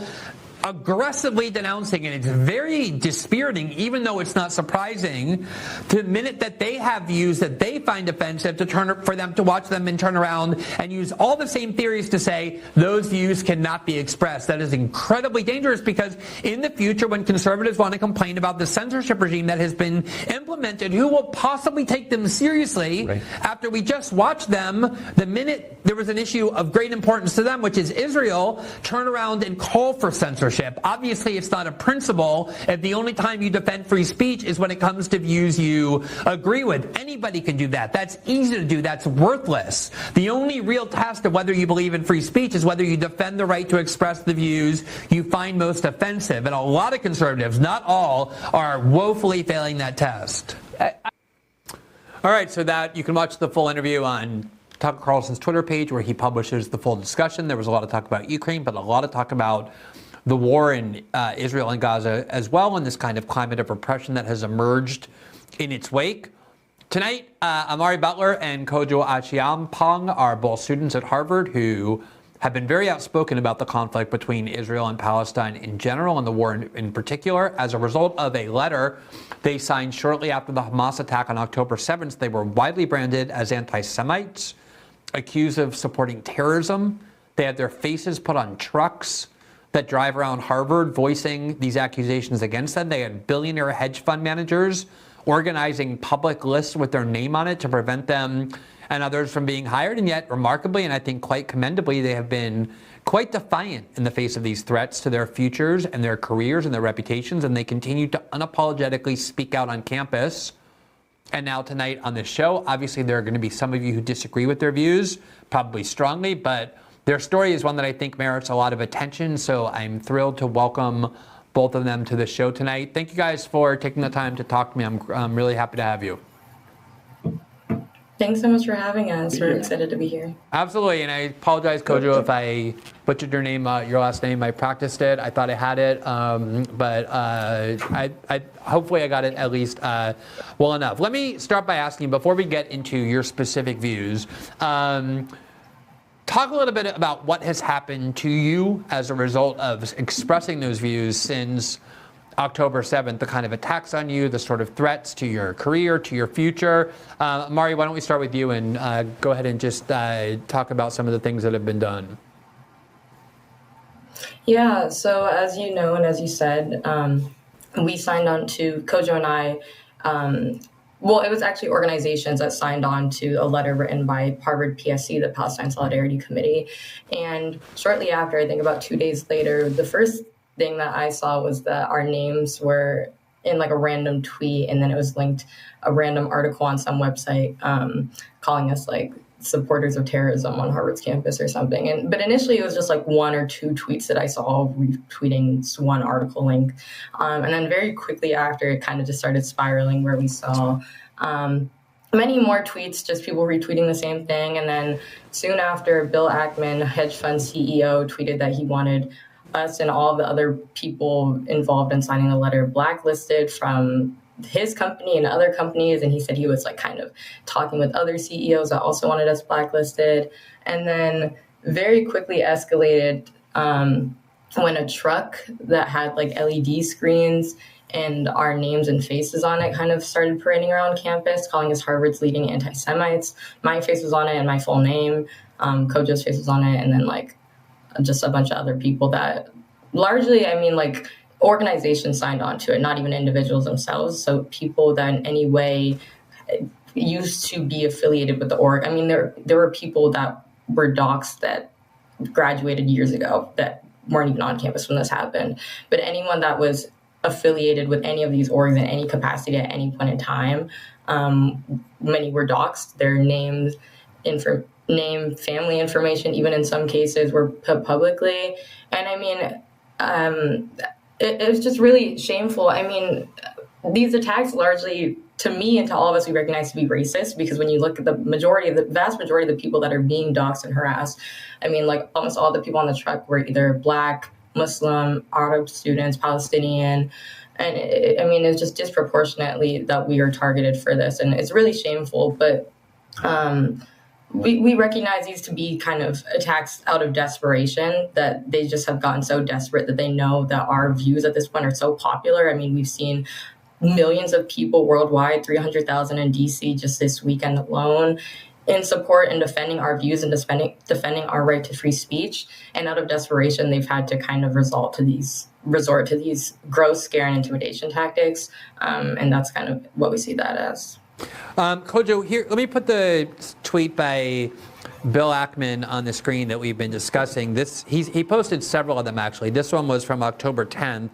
Speaker 1: aggressively denouncing, and it's very dispiriting, even though it's not surprising, to the minute that they have views that they find offensive for them to watch them and turn around and use all the same theories to say those views cannot be expressed. That is incredibly dangerous because in the future, when conservatives want to complain about the censorship regime that has been implemented, who will possibly take them seriously after we just watched them, the minute there was an issue of great importance to them, which is Israel, turn around and call for censorship? Obviously, it's not a principle if the only time you defend free speech is when it comes to views you agree with. Anybody can do that. That's easy to do. That's worthless. The only real test of whether you believe in free speech is whether you defend the right to express the views you find most offensive. And a lot of conservatives, not all, are woefully failing that test. All right, so that you can watch the full interview on Tucker Carlson's Twitter page where he publishes the full discussion. There was a lot of talk about Ukraine, but a lot of talk about the war in Israel and Gaza as well, and this kind of climate of repression that has emerged in its wake. Tonight, Amari Butler and Kojo Achiampong are both students at Harvard who have been very outspoken about the conflict between Israel and Palestine in general and the war in particular. As a result of a letter they signed shortly after the Hamas attack on October 7th, they were widely branded as anti-Semites, accused of supporting terrorism. They had their faces put on trucks that drive around Harvard voicing these accusations against them. They had billionaire hedge fund managers organizing public lists with their name on it to prevent them and others from being hired. And yet, remarkably, and I think quite commendably, they have been quite defiant in the face of these threats to their futures and their careers and their reputations, and they continue to unapologetically speak out on campus. And now tonight on this show, obviously there are going to be some of you who disagree with their views, probably strongly, but their story is one that I think merits a lot of attention, so I'm thrilled to welcome both of them to the show tonight. Thank you guys for taking the time to talk to me. I'm really happy to have you.
Speaker 5: Thanks so much for having us. We're excited to be here.
Speaker 1: Absolutely, and I apologize, Kojo, if I butchered your name, your last name. I practiced it. I thought I had it, but I hopefully I got it at least well enough. Let me start by asking, before we get into your specific views, talk a little bit about what has happened to you as a result of expressing those views since October 7th, the kind of attacks on you, the sort of threats to your career, to your future. Mari, why don't we start with you and go ahead and just talk about some of the things that have been done.
Speaker 5: Yeah, so as you know and as you said, we signed on to, Kojo and I, well, it was actually organizations that signed on to a letter written by Harvard PSC, the Palestine Solidarity Committee. And shortly after, I think about 2 days later, the first thing that I saw was that our names were in like a random tweet, and then it was linked a random article on some website calling us like supporters of terrorism on Harvard's campus or something. But initially it was just like 1 or 2 tweets that I saw retweeting this one article link. And then very quickly after, it kind of just started spiraling where we saw many more tweets, just people retweeting the same thing. And then soon after, Bill Ackman, hedge fund CEO, tweeted that he wanted us and all the other people involved in signing the letter blacklisted from his company and other companies. And he said he was like kind of talking with other CEOs that also wanted us blacklisted. And then very quickly escalated when a truck that had like LED screens and our names and faces on it kind of started parading around campus, calling us Harvard's leading anti-Semites. My face was on it and my full name. Kojo's face was on it, and then like just a bunch of other people that largely, I mean, like organizations signed on to it, not even individuals themselves. So people that in any way used to be affiliated with the org. I mean, there were people that were doxxed that graduated years ago that weren't even on campus when this happened. But anyone that was affiliated with any of these orgs in any capacity at any point in time, many were doxxed. Their names, name, family information, even in some cases, were put publicly. And I mean, it was just really shameful. I mean, these attacks largely, to me and to all of us, we recognize to be racist, because when you look at the vast majority of the people that are being doxxed and harassed, I mean, like almost all the people on the truck were either Black, Muslim, Arab students, Palestinian. And I mean, it's just disproportionately that we are targeted for this. And it's really shameful. But we recognize these to be kind of attacks out of desperation, that they just have gotten so desperate that they know that our views at this point are so popular. I mean, we've seen millions of people worldwide, 300,000 in DC just this weekend alone, in support and defending our views and defending our right to free speech. And out of desperation, they've had to kind of resort to these gross scare and intimidation tactics. And that's kind of what we see that as.
Speaker 1: Kojo, here, let me put the tweet by Bill Ackman on the screen that we've been discussing. He posted several of them, actually. This one was from October 10th,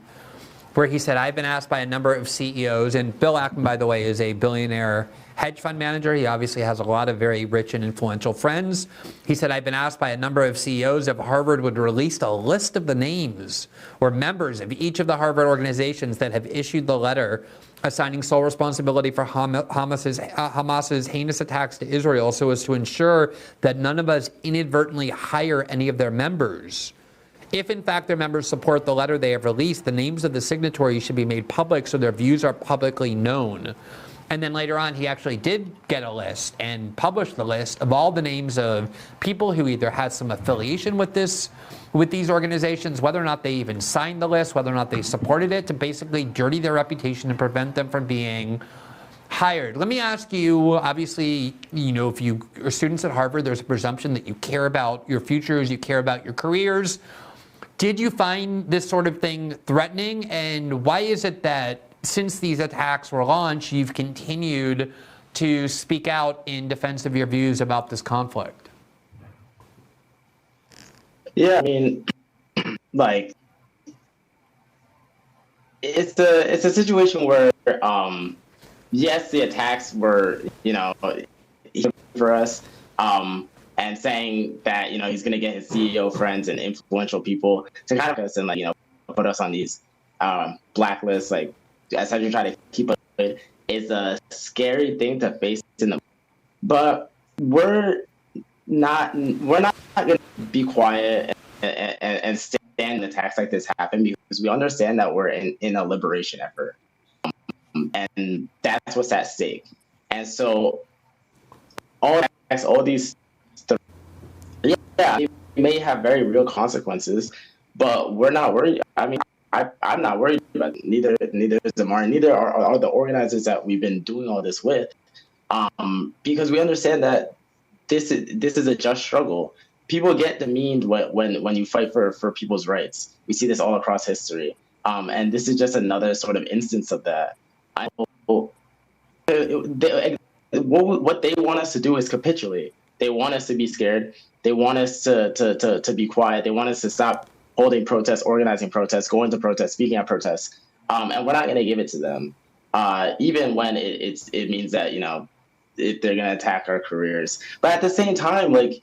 Speaker 1: where he said, I've been asked by a number of CEOs, and Bill Ackman, by the way, is a billionaire hedge fund manager. He obviously has a lot of very rich and influential friends. He said, I've been asked by a number of CEOs if Harvard would release a list of the names or members of each of the Harvard organizations that have issued the letter assigning sole responsibility for Hamas's heinous attacks to Israel so as to ensure that none of us inadvertently hire any of their members. If, in fact, their members support the letter they have released, the names of the signatories should be made public so their views are publicly known. And then later on, he actually did get a list and published the list of all the names of people who either had some affiliation with these organizations, whether or not they even signed the list, whether or not they supported it, to basically dirty their reputation and prevent them from being hired. Let me ask you, obviously, if you are students at Harvard, there's a presumption that you care about your futures, you care about your careers. Did you find this sort of thing threatening? And why is it that since these attacks were launched, you've continued to speak out in defense of your views about this conflict?
Speaker 6: Yeah, I mean, like, it's a situation where, yes, the attacks were, for us, and saying that, he's going to get his CEO friends and influential people to kind of us and, put us on these blacklists, like, as you try to keep us is a scary thing to face but we're not going to be quiet and stand attacks like this happen, because we understand that we're in a liberation effort, and that's what's at stake. And so all these stuff, yeah, it may have very real consequences, but we're not worried. I mean, I'm not worried about it. Neither is Amari. Neither are the organizers that we've been doing all this with, because we understand that this is a just struggle. People get demeaned when you fight for people's rights. We see this all across history, and this is just another sort of instance of that. What they want us to do is capitulate. They want us to be scared. They want us to be quiet. They want us to stop holding protests, organizing protests, going to protests, speaking at protests, and we're not going to give it to them, even when it means that if they're going to attack our careers. But at the same time, we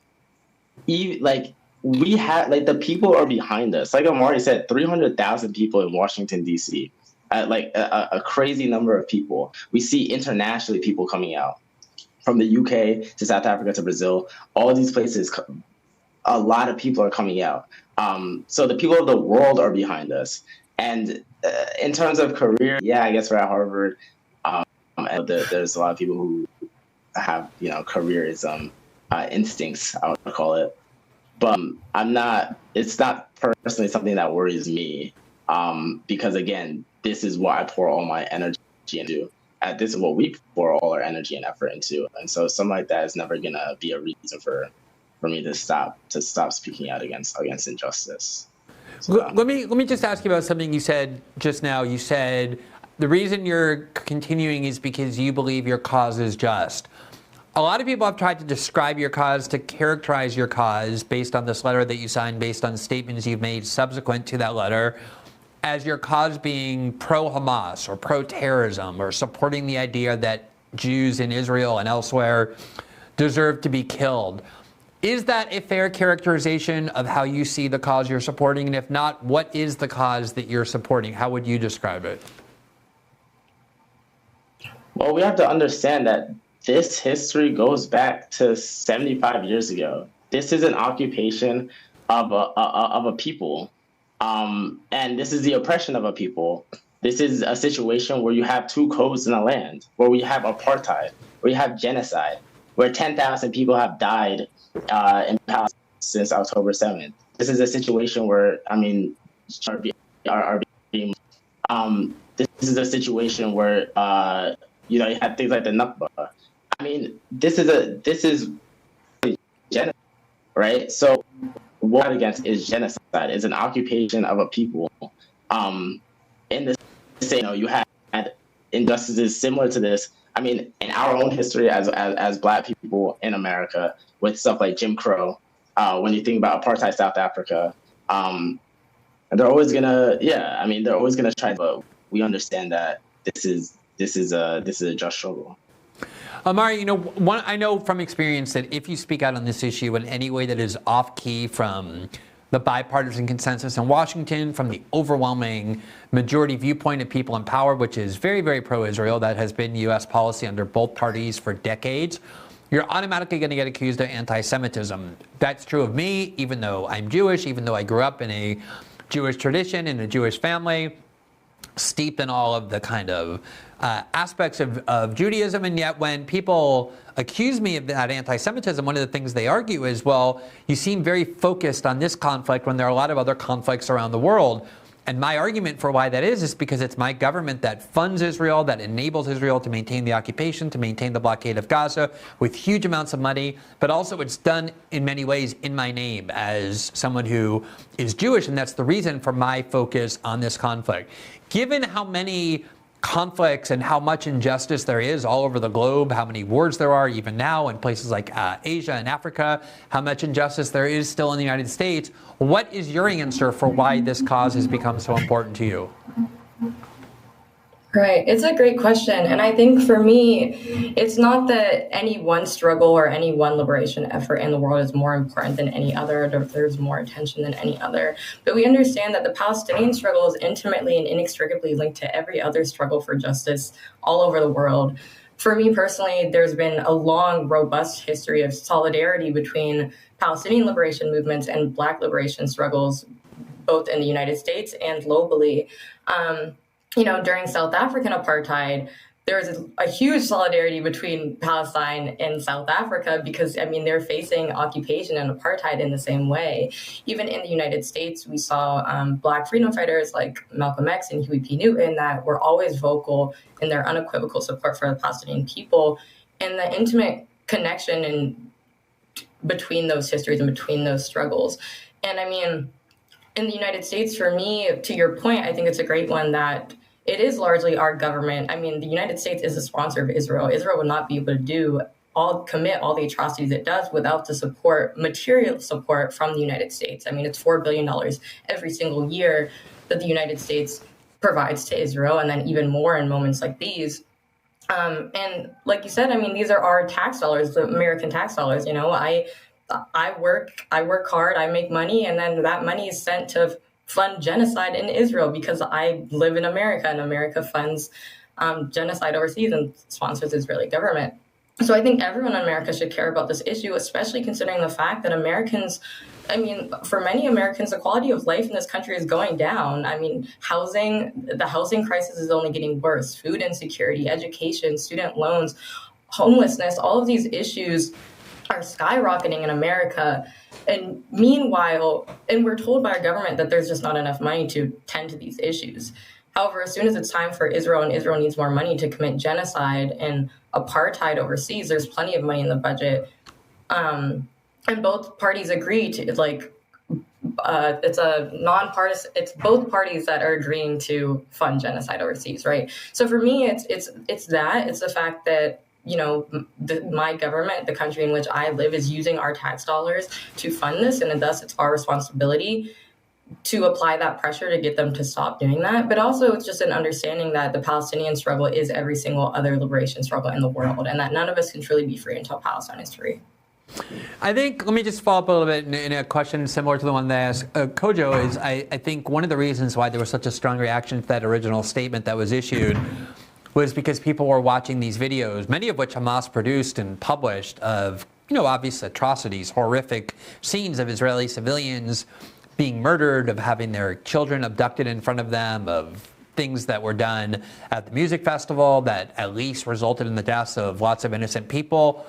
Speaker 6: have the people are behind us. Like Amari said, 300,000 people in Washington D.C. A crazy number of people. We see internationally people coming out from the UK to South Africa to Brazil. All these places, a lot of people are coming out. So the people of the world are behind us. And in terms of career, yeah, I guess we're at Harvard. And there's a lot of people who have, careerism instincts, I would call it. But it's not personally something that worries me. Because again, this is what I pour all my energy into. This is what we pour all our energy and effort into. And so something like that is never going to be a reason for me to stop speaking out against injustice. So,
Speaker 1: let me just ask you about something you said just now. You said the reason you're continuing is because you believe your cause is just. A lot of people have tried to describe your cause, to characterize your cause based on this letter that you signed, based on statements you've made subsequent to that letter, as your cause being pro-Hamas or pro-terrorism, or supporting the idea that Jews in Israel and elsewhere deserve to be killed. Is that a fair characterization of how you see the cause you're supporting? And if not, what is the cause that you're supporting? How would you describe it?
Speaker 6: Well, we have to understand that this history goes back to 75 years ago. This is an occupation of a people. And this is the oppression of a people. This is a situation where you have two codes in a land, where we have apartheid, where you have genocide, where 10,000 people have died in Palestine since October 7th. This is a situation where, this is a situation where, you have things like the Nakba. This is genocide, right? So what against is genocide. It's an occupation of a people. In the same, you had injustices similar to this. In our own history as Black people in America, with stuff like Jim Crow, when you think about apartheid South Africa, they're always gonna try. But we understand that this is a just struggle.
Speaker 1: Amari, I know from experience that if you speak out on this issue in any way that is off key from the bipartisan consensus in Washington, from the overwhelming majority viewpoint of people in power, which is very, very pro-Israel, that has been U.S. policy under both parties for decades, you're automatically going to get accused of anti-Semitism. That's true of me, even though I'm Jewish, even though I grew up in a Jewish tradition, in a Jewish family, steeped in all of the kind of aspects of Judaism. And yet when people accuse me of that anti-Semitism, one of the things they argue is, well, you seem very focused on this conflict when there are a lot of other conflicts around the world. And my argument for why that is because it's my government that funds Israel, that enables Israel to maintain the occupation, to maintain the blockade of Gaza with huge amounts of money, but also it's done in many ways in my name as someone who is Jewish, and that's the reason for my focus on this conflict. Given how many conflicts and how much injustice there is all over the globe, how many wars there are even now in places like Asia and Africa, how much injustice there is still in the United States, what is your answer for why this cause has become so important to you?
Speaker 5: Right. It's a great question. And I think for me, it's not that any one struggle or any one liberation effort in the world is more important than any other, or there's more attention than any other. But we understand that the Palestinian struggle is intimately and inextricably linked to every other struggle for justice all over the world. For me personally, there's been a long, robust history of solidarity between Palestinian liberation movements and Black liberation struggles, both in the United States and globally. During South African apartheid, there was a huge solidarity between Palestine and South Africa because, they're facing occupation and apartheid in the same way. Even in the United States, we saw Black freedom fighters like Malcolm X and Huey P. Newton that were always vocal in their unequivocal support for the Palestinian people, and the intimate connection between those histories and between those struggles. And in the United States, for me, to your point, I think it's a great one that it is largely our government. The United States is a sponsor of Israel. Israel would not be able to commit all the atrocities it does without the material support from the United States. It's $4 billion every single year that the United States provides to Israel, and then even more in moments like these. And like you said, these are our tax dollars, the American tax dollars. I work hard, I make money, and then that money is sent to fund genocide in Israel because I live in America, and America funds genocide overseas and sponsors the Israeli government. So I think everyone in America should care about this issue, especially considering the fact that for many Americans, the quality of life in this country is going down. The housing crisis is only getting worse. Food insecurity, education, student loans, homelessness, all of these issues are skyrocketing in America. And meanwhile, we're told by our government that there's just not enough money to tend to these issues. However, as soon as it's time for Israel and Israel needs more money to commit genocide and apartheid overseas, there's plenty of money in the budget. And both parties agree to, it's a nonpartisan, it's both parties that are agreeing to fund genocide overseas, right? So for me, it's the fact that my government, the country in which I live, is using our tax dollars to fund this, and thus it's our responsibility to apply that pressure to get them to stop doing that. But also it's just an understanding that the Palestinian struggle is every single other liberation struggle in the world, and that none of us can truly be free until Palestine is free.
Speaker 1: I think, let me just follow up a little bit in a question similar to the one that I asked Kojo, is I think one of the reasons why there was such a strong reaction to that original statement that was issued was because people were watching these videos, many of which Hamas produced and published, of, obvious atrocities, horrific scenes of Israeli civilians being murdered, of having their children abducted in front of them, of things that were done at the music festival that at least resulted in the deaths of lots of innocent people.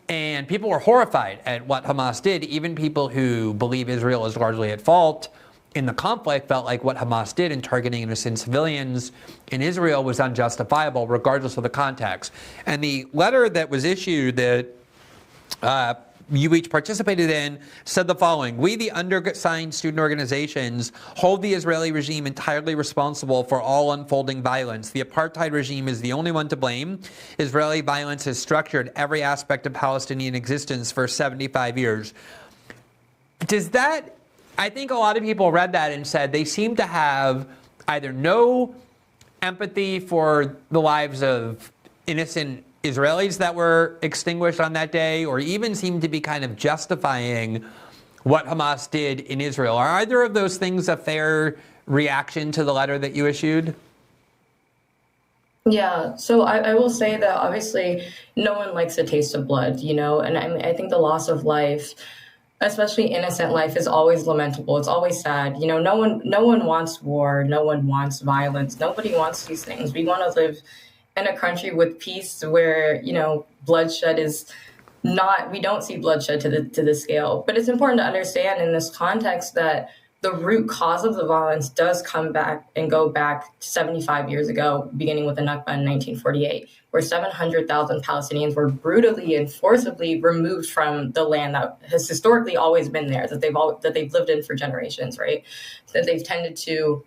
Speaker 1: And people were horrified at what Hamas did. Even people who believe Israel is largely at fault in the conflict felt like what Hamas did in targeting innocent civilians in Israel was unjustifiable, regardless of the context. And the letter that was issued that you each participated in said the following: "We, the undersigned student organizations, hold the Israeli regime entirely responsible for all unfolding violence. The apartheid regime is the only one to blame. Israeli violence has structured every aspect of Palestinian existence for 75 years." Does that, I think a lot of people read that and said they seem to have either no empathy for the lives of innocent Israelis that were extinguished on that day, or even seemed to be kind of justifying what Hamas did in Israel. Are either of those things a fair reaction to the letter that you issued?
Speaker 5: Yeah, so I will say that obviously no one likes the taste of blood, you know, and I think the loss of life, especially innocent life, is always lamentable. It's always sad. You know, no one wants war. No one wants violence. Nobody wants these things. We want to live in a country with peace where, you know, bloodshed is not, we don't see bloodshed to the scale. But it's important to understand in this context that the root cause of the violence does come back and go back 75 years ago, beginning with the Nakba in 1948, where 700,000 Palestinians were brutally and forcibly removed from the land that has historically always been there, that they've lived in for generations, right? That they've tended to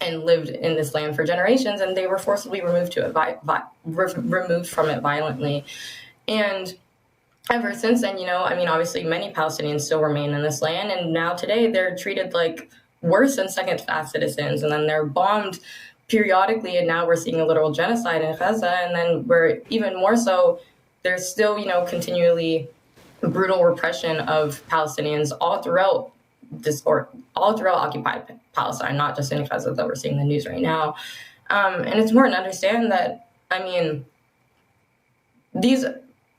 Speaker 5: and lived in this land for generations, and they were forcibly removed removed from it violently. And ever since then, you know, I mean, obviously many Palestinians still remain in this land, and now today they're treated like worse than second-class citizens, and then they're bombed periodically, and now we're seeing a literal genocide in Gaza, and then we're even more so, there's still, you know, continually brutal repression of Palestinians all throughout occupied Palestine, not just in Gaza that we're seeing in the news right now. And it's important to understand that, I mean,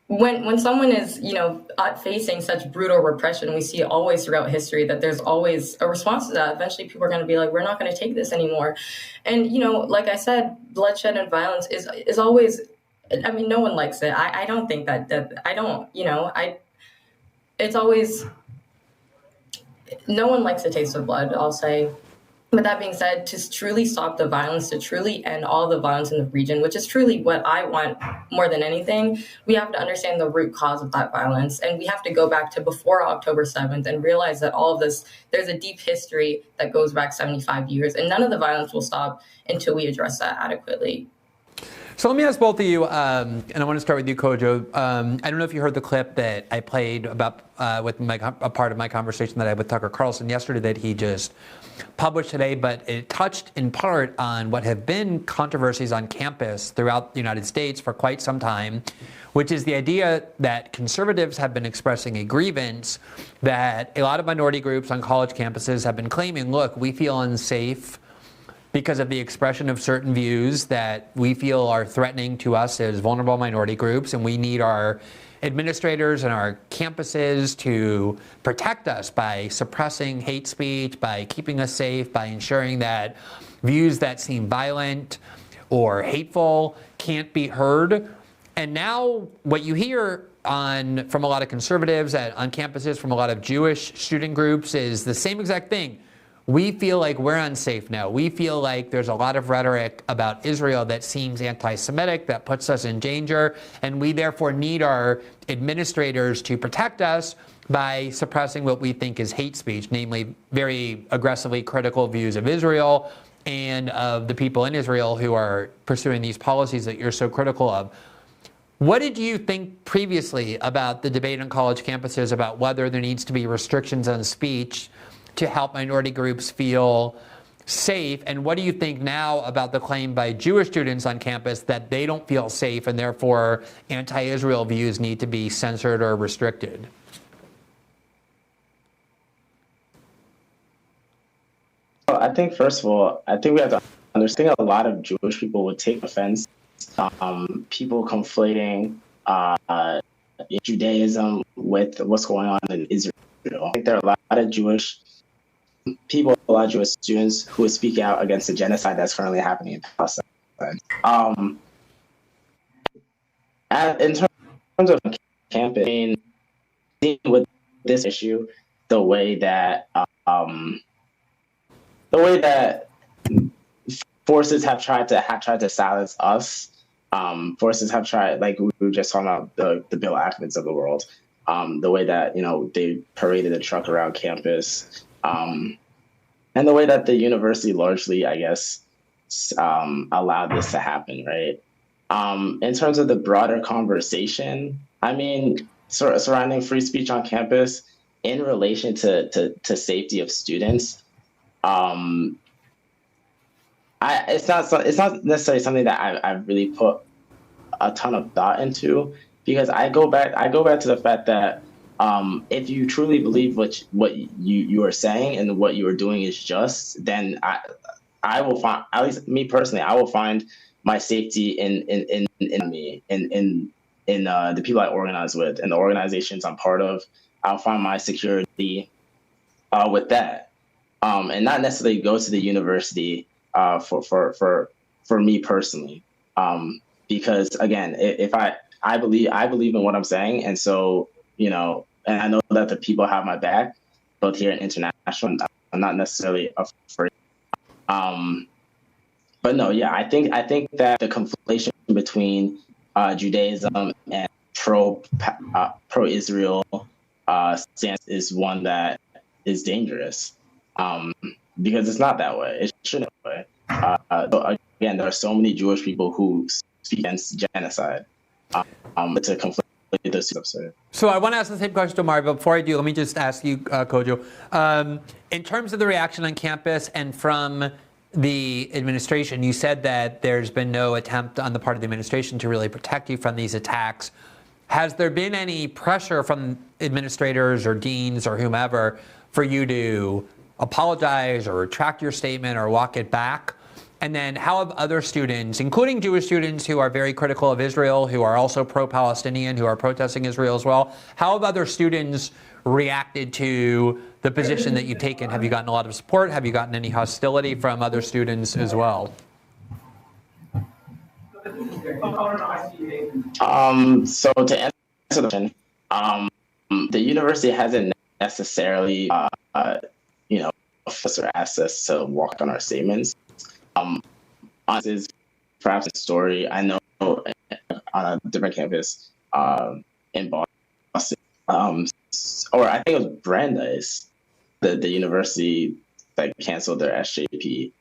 Speaker 5: when someone is, you know, facing such brutal repression, we see always throughout history that there's always a response to that. Eventually people are going to be like, we're not going to take this anymore. And, you know, like I said, bloodshed and violence is always, I mean, no one likes it. I don't think that I don't, you know, it's always, no one likes the taste of blood, I'll say. But that being said, to truly stop the violence, to truly end all the violence in the region, which is truly what I want more than anything, we have to understand the root cause of that violence. And we have to go back to before October 7th and realize that all of this, there's a deep history that goes back 75 years, and none of the violence will stop until we address that adequately.
Speaker 1: So let me ask both of you, and I want to start with you, Kojo. I don't know if you heard the clip that I played about with a part of my conversation that I had with Tucker Carlson yesterday that he just published today, but it touched in part on what have been controversies on campus throughout the United States for quite some time, which is the idea that conservatives have been expressing a grievance that a lot of minority groups on college campuses have been claiming, look, we feel unsafe because of the expression of certain views that we feel are threatening to us as vulnerable minority groups, and we need our administrators and our campuses to protect us by suppressing hate speech, by keeping us safe, by ensuring that views that seem violent or hateful can't be heard. And now what you hear from a lot of conservatives on campuses, from a lot of Jewish student groups, is the same exact thing. We feel like we're unsafe now. We feel like there's a lot of rhetoric about Israel that seems anti-Semitic, that puts us in danger, and we therefore need our administrators to protect us by suppressing what we think is hate speech, namely very aggressively critical views of Israel and of the people in Israel who are pursuing these policies that you're so critical of. What did you think previously about the debate on college campuses about whether there needs to be restrictions on speech to help minority groups feel safe? And what do you think now about the claim by Jewish students on campus that they don't feel safe and therefore anti-Israel views need to be censored or restricted?
Speaker 6: Well, I think, first of all, I think we have to understand a lot of Jewish people would take offense. People conflating Judaism with what's going on in Israel. I think there are a lot of Jewish people, a lot of Jewish students who would speak out against the genocide that's currently happening in Palestine. In terms of campus, I mean, dealing with this issue, the way that forces have tried to silence us, forces have tried, like we were just talking about the Bill Ackmans of the world, the way that, you know, they paraded a truck around campus. And the way that the university largely, I guess, allowed this to happen, right? In terms of the broader conversation, I mean, surrounding free speech on campus in relation to safety of students, it's not necessarily something that I've really put a ton of thought into, because I go back to the fact that if you truly believe what you are saying and what you are doing is just, then I will find, at least me personally, I will find my safety in me, in the people I organize with and the organizations I'm part of. I'll find my security with that, and not necessarily go to the university for me personally, because again, if I believe in what I'm saying, and so and I know that the people have my back, both here and international. I'm not necessarily afraid. But no, yeah, I think that the conflation between Judaism and pro-Israel stance is one that is dangerous, because it's not that way. It shouldn't be that way. So again, there are so many Jewish people who speak against genocide. To conflate those two absurd.
Speaker 1: So I want to ask the same question to Omari, but before I do, let me just ask you, Kojo, in terms of the reaction on campus and from the administration, you said that there's been no attempt on the part of the administration to really protect you from these attacks. Has there been any pressure from administrators or deans or whomever for you to apologize or retract your statement or walk it back? And then how have other students, including Jewish students who are very critical of Israel, who are also pro-Palestinian, who are protesting Israel as well, how have other students reacted to the position that you've taken? Have you gotten a lot of support? Have you gotten any hostility from other students as well?
Speaker 6: So to answer the question, the university hasn't necessarily, officer asked us to walk on our statements. This is perhaps a story I know on a different campus in Boston, or I think it was Brandeis, the university that canceled their SJP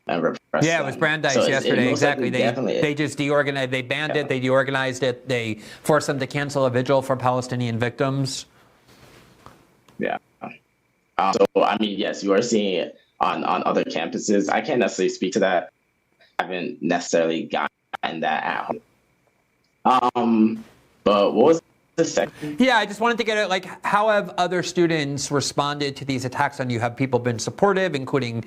Speaker 6: and repressed
Speaker 1: Yeah, it was Brandeis yesterday. Exactly. They just deorganized. They banned it. They deorganized it. They forced them to cancel a vigil for Palestinian victims.
Speaker 6: Yeah. So I mean, yes, you are seeing it on other campuses. I can't necessarily speak to that. I haven't necessarily gotten that out. But what was the second?
Speaker 1: Yeah, I just wanted to get it, like, how have other students responded to these attacks on you? Have people been supportive, including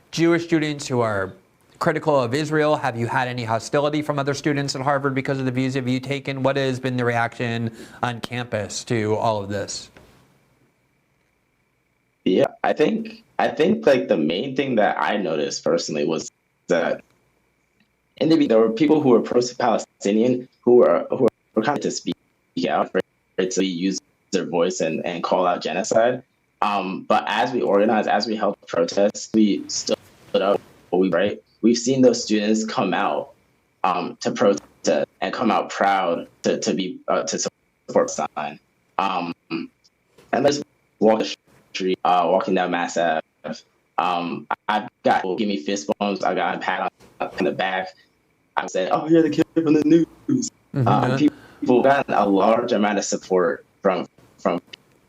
Speaker 1: Jewish students who are critical of Israel? Have you had any hostility from other students at Harvard because of the views you've taken? What has been the reaction on campus to all of this?
Speaker 6: Yeah, I think like the main thing that I noticed personally was that there were people who were pro-Palestinian who were kind of to speak out, to use their voice and call out genocide. But as we organized, as we helped protest, we stood up. We've seen those students come out to protest and come out proud to support Palestine. And let's walk the street, walking down Mass Ave. I've got people give me fist bumps. I got a pat on the back. I said, "Oh, you're the kid from the news." People gotten a large amount of support from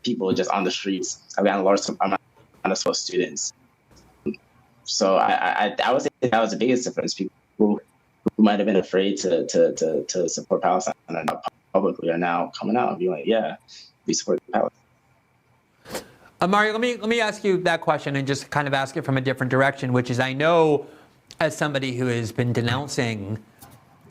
Speaker 6: people just on the streets. I've gotten a large amount of students. So I would say that was the biggest difference. People who might have been afraid to support Palestine and not publicly are now coming out and being like, "Yeah, we support Palestine."
Speaker 1: Mario, let me ask you that question and just kind of ask it from a different direction, which is, I know as somebody who has been denouncing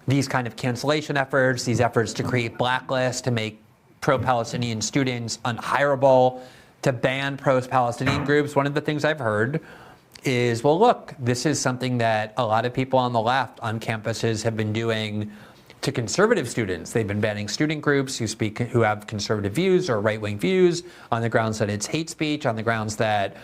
Speaker 1: these kind of cancellation efforts, these efforts to create blacklists, to make pro-Palestinian students unhirable, to ban pro-Palestinian groups, one of the things I've heard is, well, look, this is something that a lot of people on the left on campuses have been doing to conservative students. They've been banning student groups who have conservative views or right-wing views on the grounds that it's hate speech, on the grounds that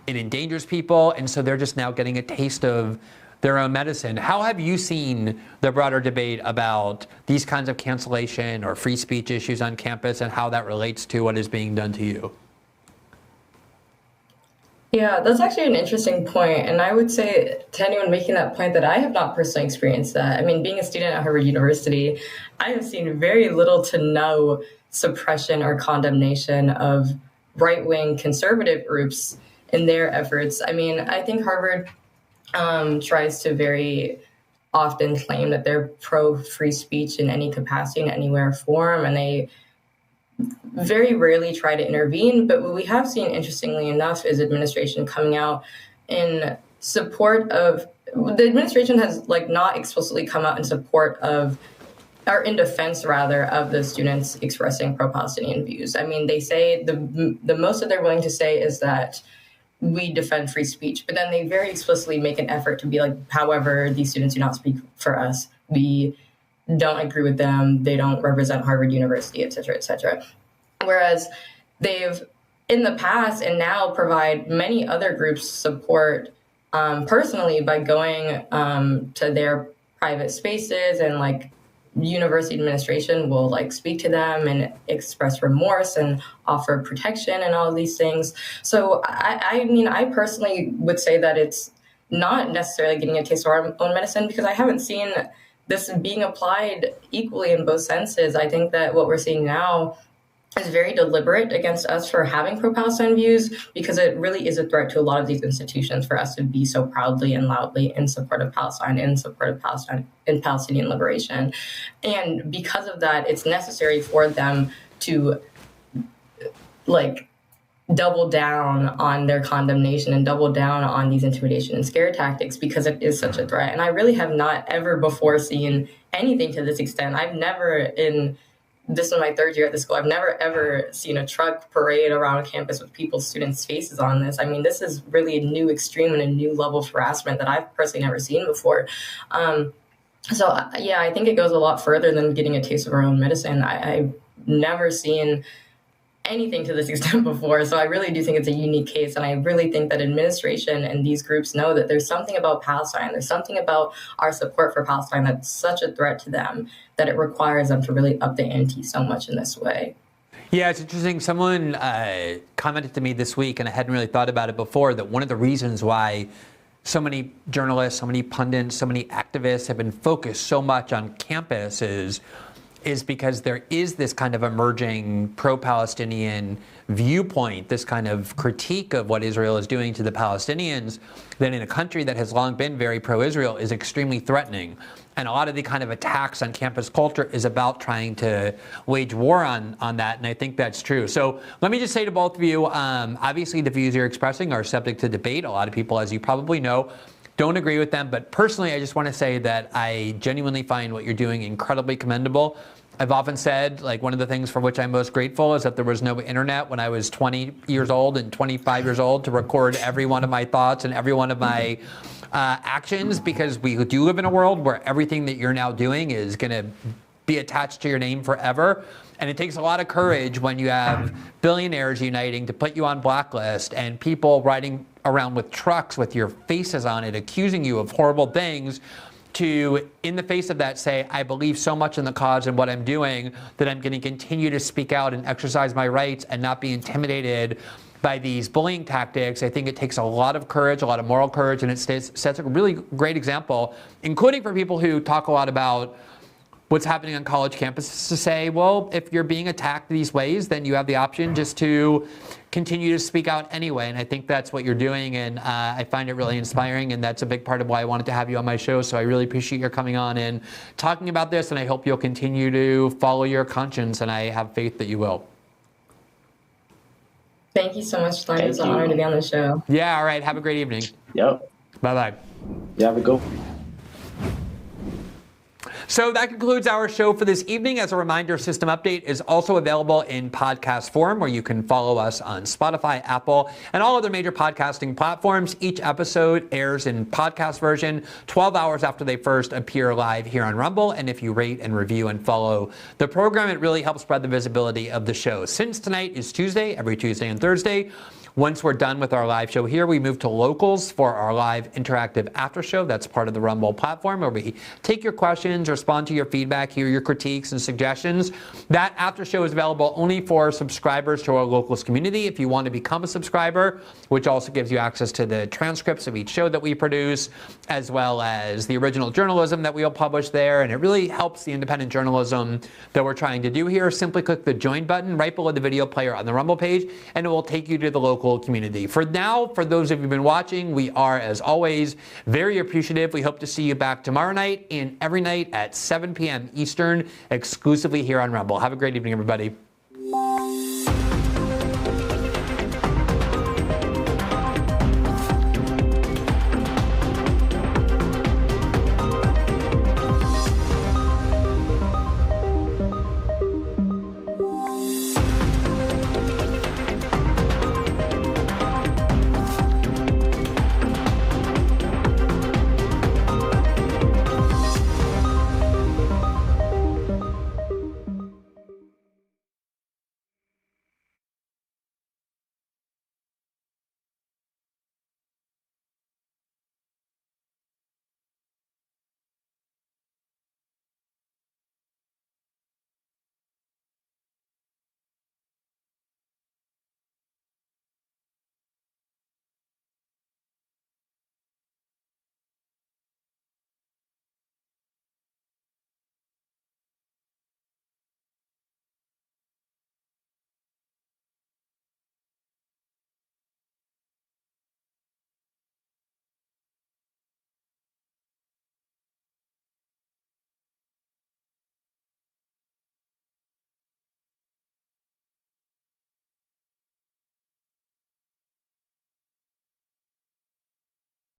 Speaker 1: it endangers people, and so they're just now getting a taste of their own medicine. How have you seen the broader debate about these kinds of cancellation or free speech issues on campus and how that relates to what is being done to you?
Speaker 5: Yeah, that's actually an interesting point. And I would say to anyone making that point that I have not personally experienced that. I mean, being a student at Harvard University, I have seen very little to no suppression or condemnation of right-wing conservative groups in their efforts. I mean, I think Harvard tries to very often claim that they're pro-free speech in any capacity, in any way or form, and they very rarely try to intervene. But what we have seen, interestingly enough, is administration coming out in support of, the administration has not explicitly come out in support of, or in defense rather, of the students expressing pro-Palestinian views. I mean, they say the most that they're willing to say is that we defend free speech, but then they very explicitly make an effort to be like, however, these students do not speak for us. We don't agree with them. They don't represent Harvard University, et cetera, et cetera. Whereas they've, in the past and now, provide many other groups support personally by going to their private spaces, and university administration will speak to them and express remorse and offer protection and all of these things. So I mean, I personally would say that it's not necessarily getting a taste of our own medicine, because I haven't seen this being applied equally in both senses. I think that what we're seeing now is very deliberate against us for having pro-Palestine views, because it really is a threat to a lot of these institutions for us to be so proudly and loudly in support of Palestine, in support of Palestine and Palestinian liberation. And because of that, it's necessary for them to double down on their condemnation and double down on these intimidation and scare tactics, because it is such a threat. And I really have not ever before seen anything to this extent. I've never, this is my third year at the school, I've never ever seen a truck parade around campus with people's students' faces on this. I mean, this is really a new extreme and a new level of harassment that I've personally never seen before. So yeah, I think it goes a lot further than getting a taste of our own medicine. I've never seen anything to this extent before. So I really do think it's a unique case. And I really think that administration and these groups know that there's something about Palestine, there's something about our support for Palestine that's such a threat to them that it requires them to really up the ante so much in this way.
Speaker 1: Yeah, it's interesting. Someone commented to me this week, and I hadn't really thought about it before, that one of the reasons why so many journalists, so many pundits, so many activists have been focused so much on campus is because there is this kind of emerging pro-Palestinian viewpoint, this kind of critique of what Israel is doing to the Palestinians, that in a country that has long been very pro-Israel is extremely threatening. And a lot of the kind of attacks on campus culture is about trying to wage war on that, and I think that's true. So let me just say to both of you, obviously the views you're expressing are subject to debate. A lot of people, as you probably know, don't agree with them, but personally I just want to say that I genuinely find what you're doing incredibly commendable. I've often said, one of the things for which I'm most grateful is that there was no internet when I was 20 years old and 25 years old to record every one of my thoughts and every one of my actions, because we do live in a world where everything that you're now doing is going to be attached to your name forever. And it takes a lot of courage when you have billionaires uniting to put you on blacklist and people riding around with trucks with your faces on it, accusing you of horrible things, to, in the face of that, say, I believe so much in the cause and what I'm doing that I'm going to continue to speak out and exercise my rights and not be intimidated by these bullying tactics. I think it takes a lot of courage, a lot of moral courage, and it sets a really great example, including for people who talk a lot about what's happening on college campuses, to say, well, if you're being attacked these ways, then you have the option just to continue to speak out anyway. And I think that's what you're doing, and I find it really inspiring, and that's a big part of why I wanted to have you on my show. So I really appreciate your coming on and talking about this, and I hope you'll continue to follow your conscience, and I have faith that you will.
Speaker 5: Thank you so much, Glenn. It was an honor to be on the show.
Speaker 1: Yeah, all right. Have a great evening.
Speaker 6: Yep.
Speaker 1: Bye-bye.
Speaker 6: Yeah, have a go.
Speaker 1: So that concludes our show for this evening. As a reminder, System Update is also available in podcast form, where you can follow us on Spotify, Apple, and all other major podcasting platforms. Each episode airs in podcast version 12 hours after they first appear live here on Rumble. And if you rate and review and follow the program, it really helps spread the visibility of the show. Since tonight is Tuesday, every Tuesday and Thursday, once we're done with our live show here, we move to Locals for our live interactive after show. That's part of the Rumble platform, where we take your questions or respond to your feedback, hear your critiques and suggestions. That after show is available only for subscribers to our Locals community. If you want to become a subscriber, which also gives you access to the transcripts of each show that we produce, as well as the original journalism that we'll publish there, and it really helps the independent journalism that we're trying to do here. Simply click the join button right below the video player on the Rumble page, and it will take you to the local community. For now, for those of you who've been watching, we are, as always, very appreciative. We hope to see you back tomorrow night and every night at 7 p.m. Eastern, exclusively here on Rumble. Have a great evening, everybody.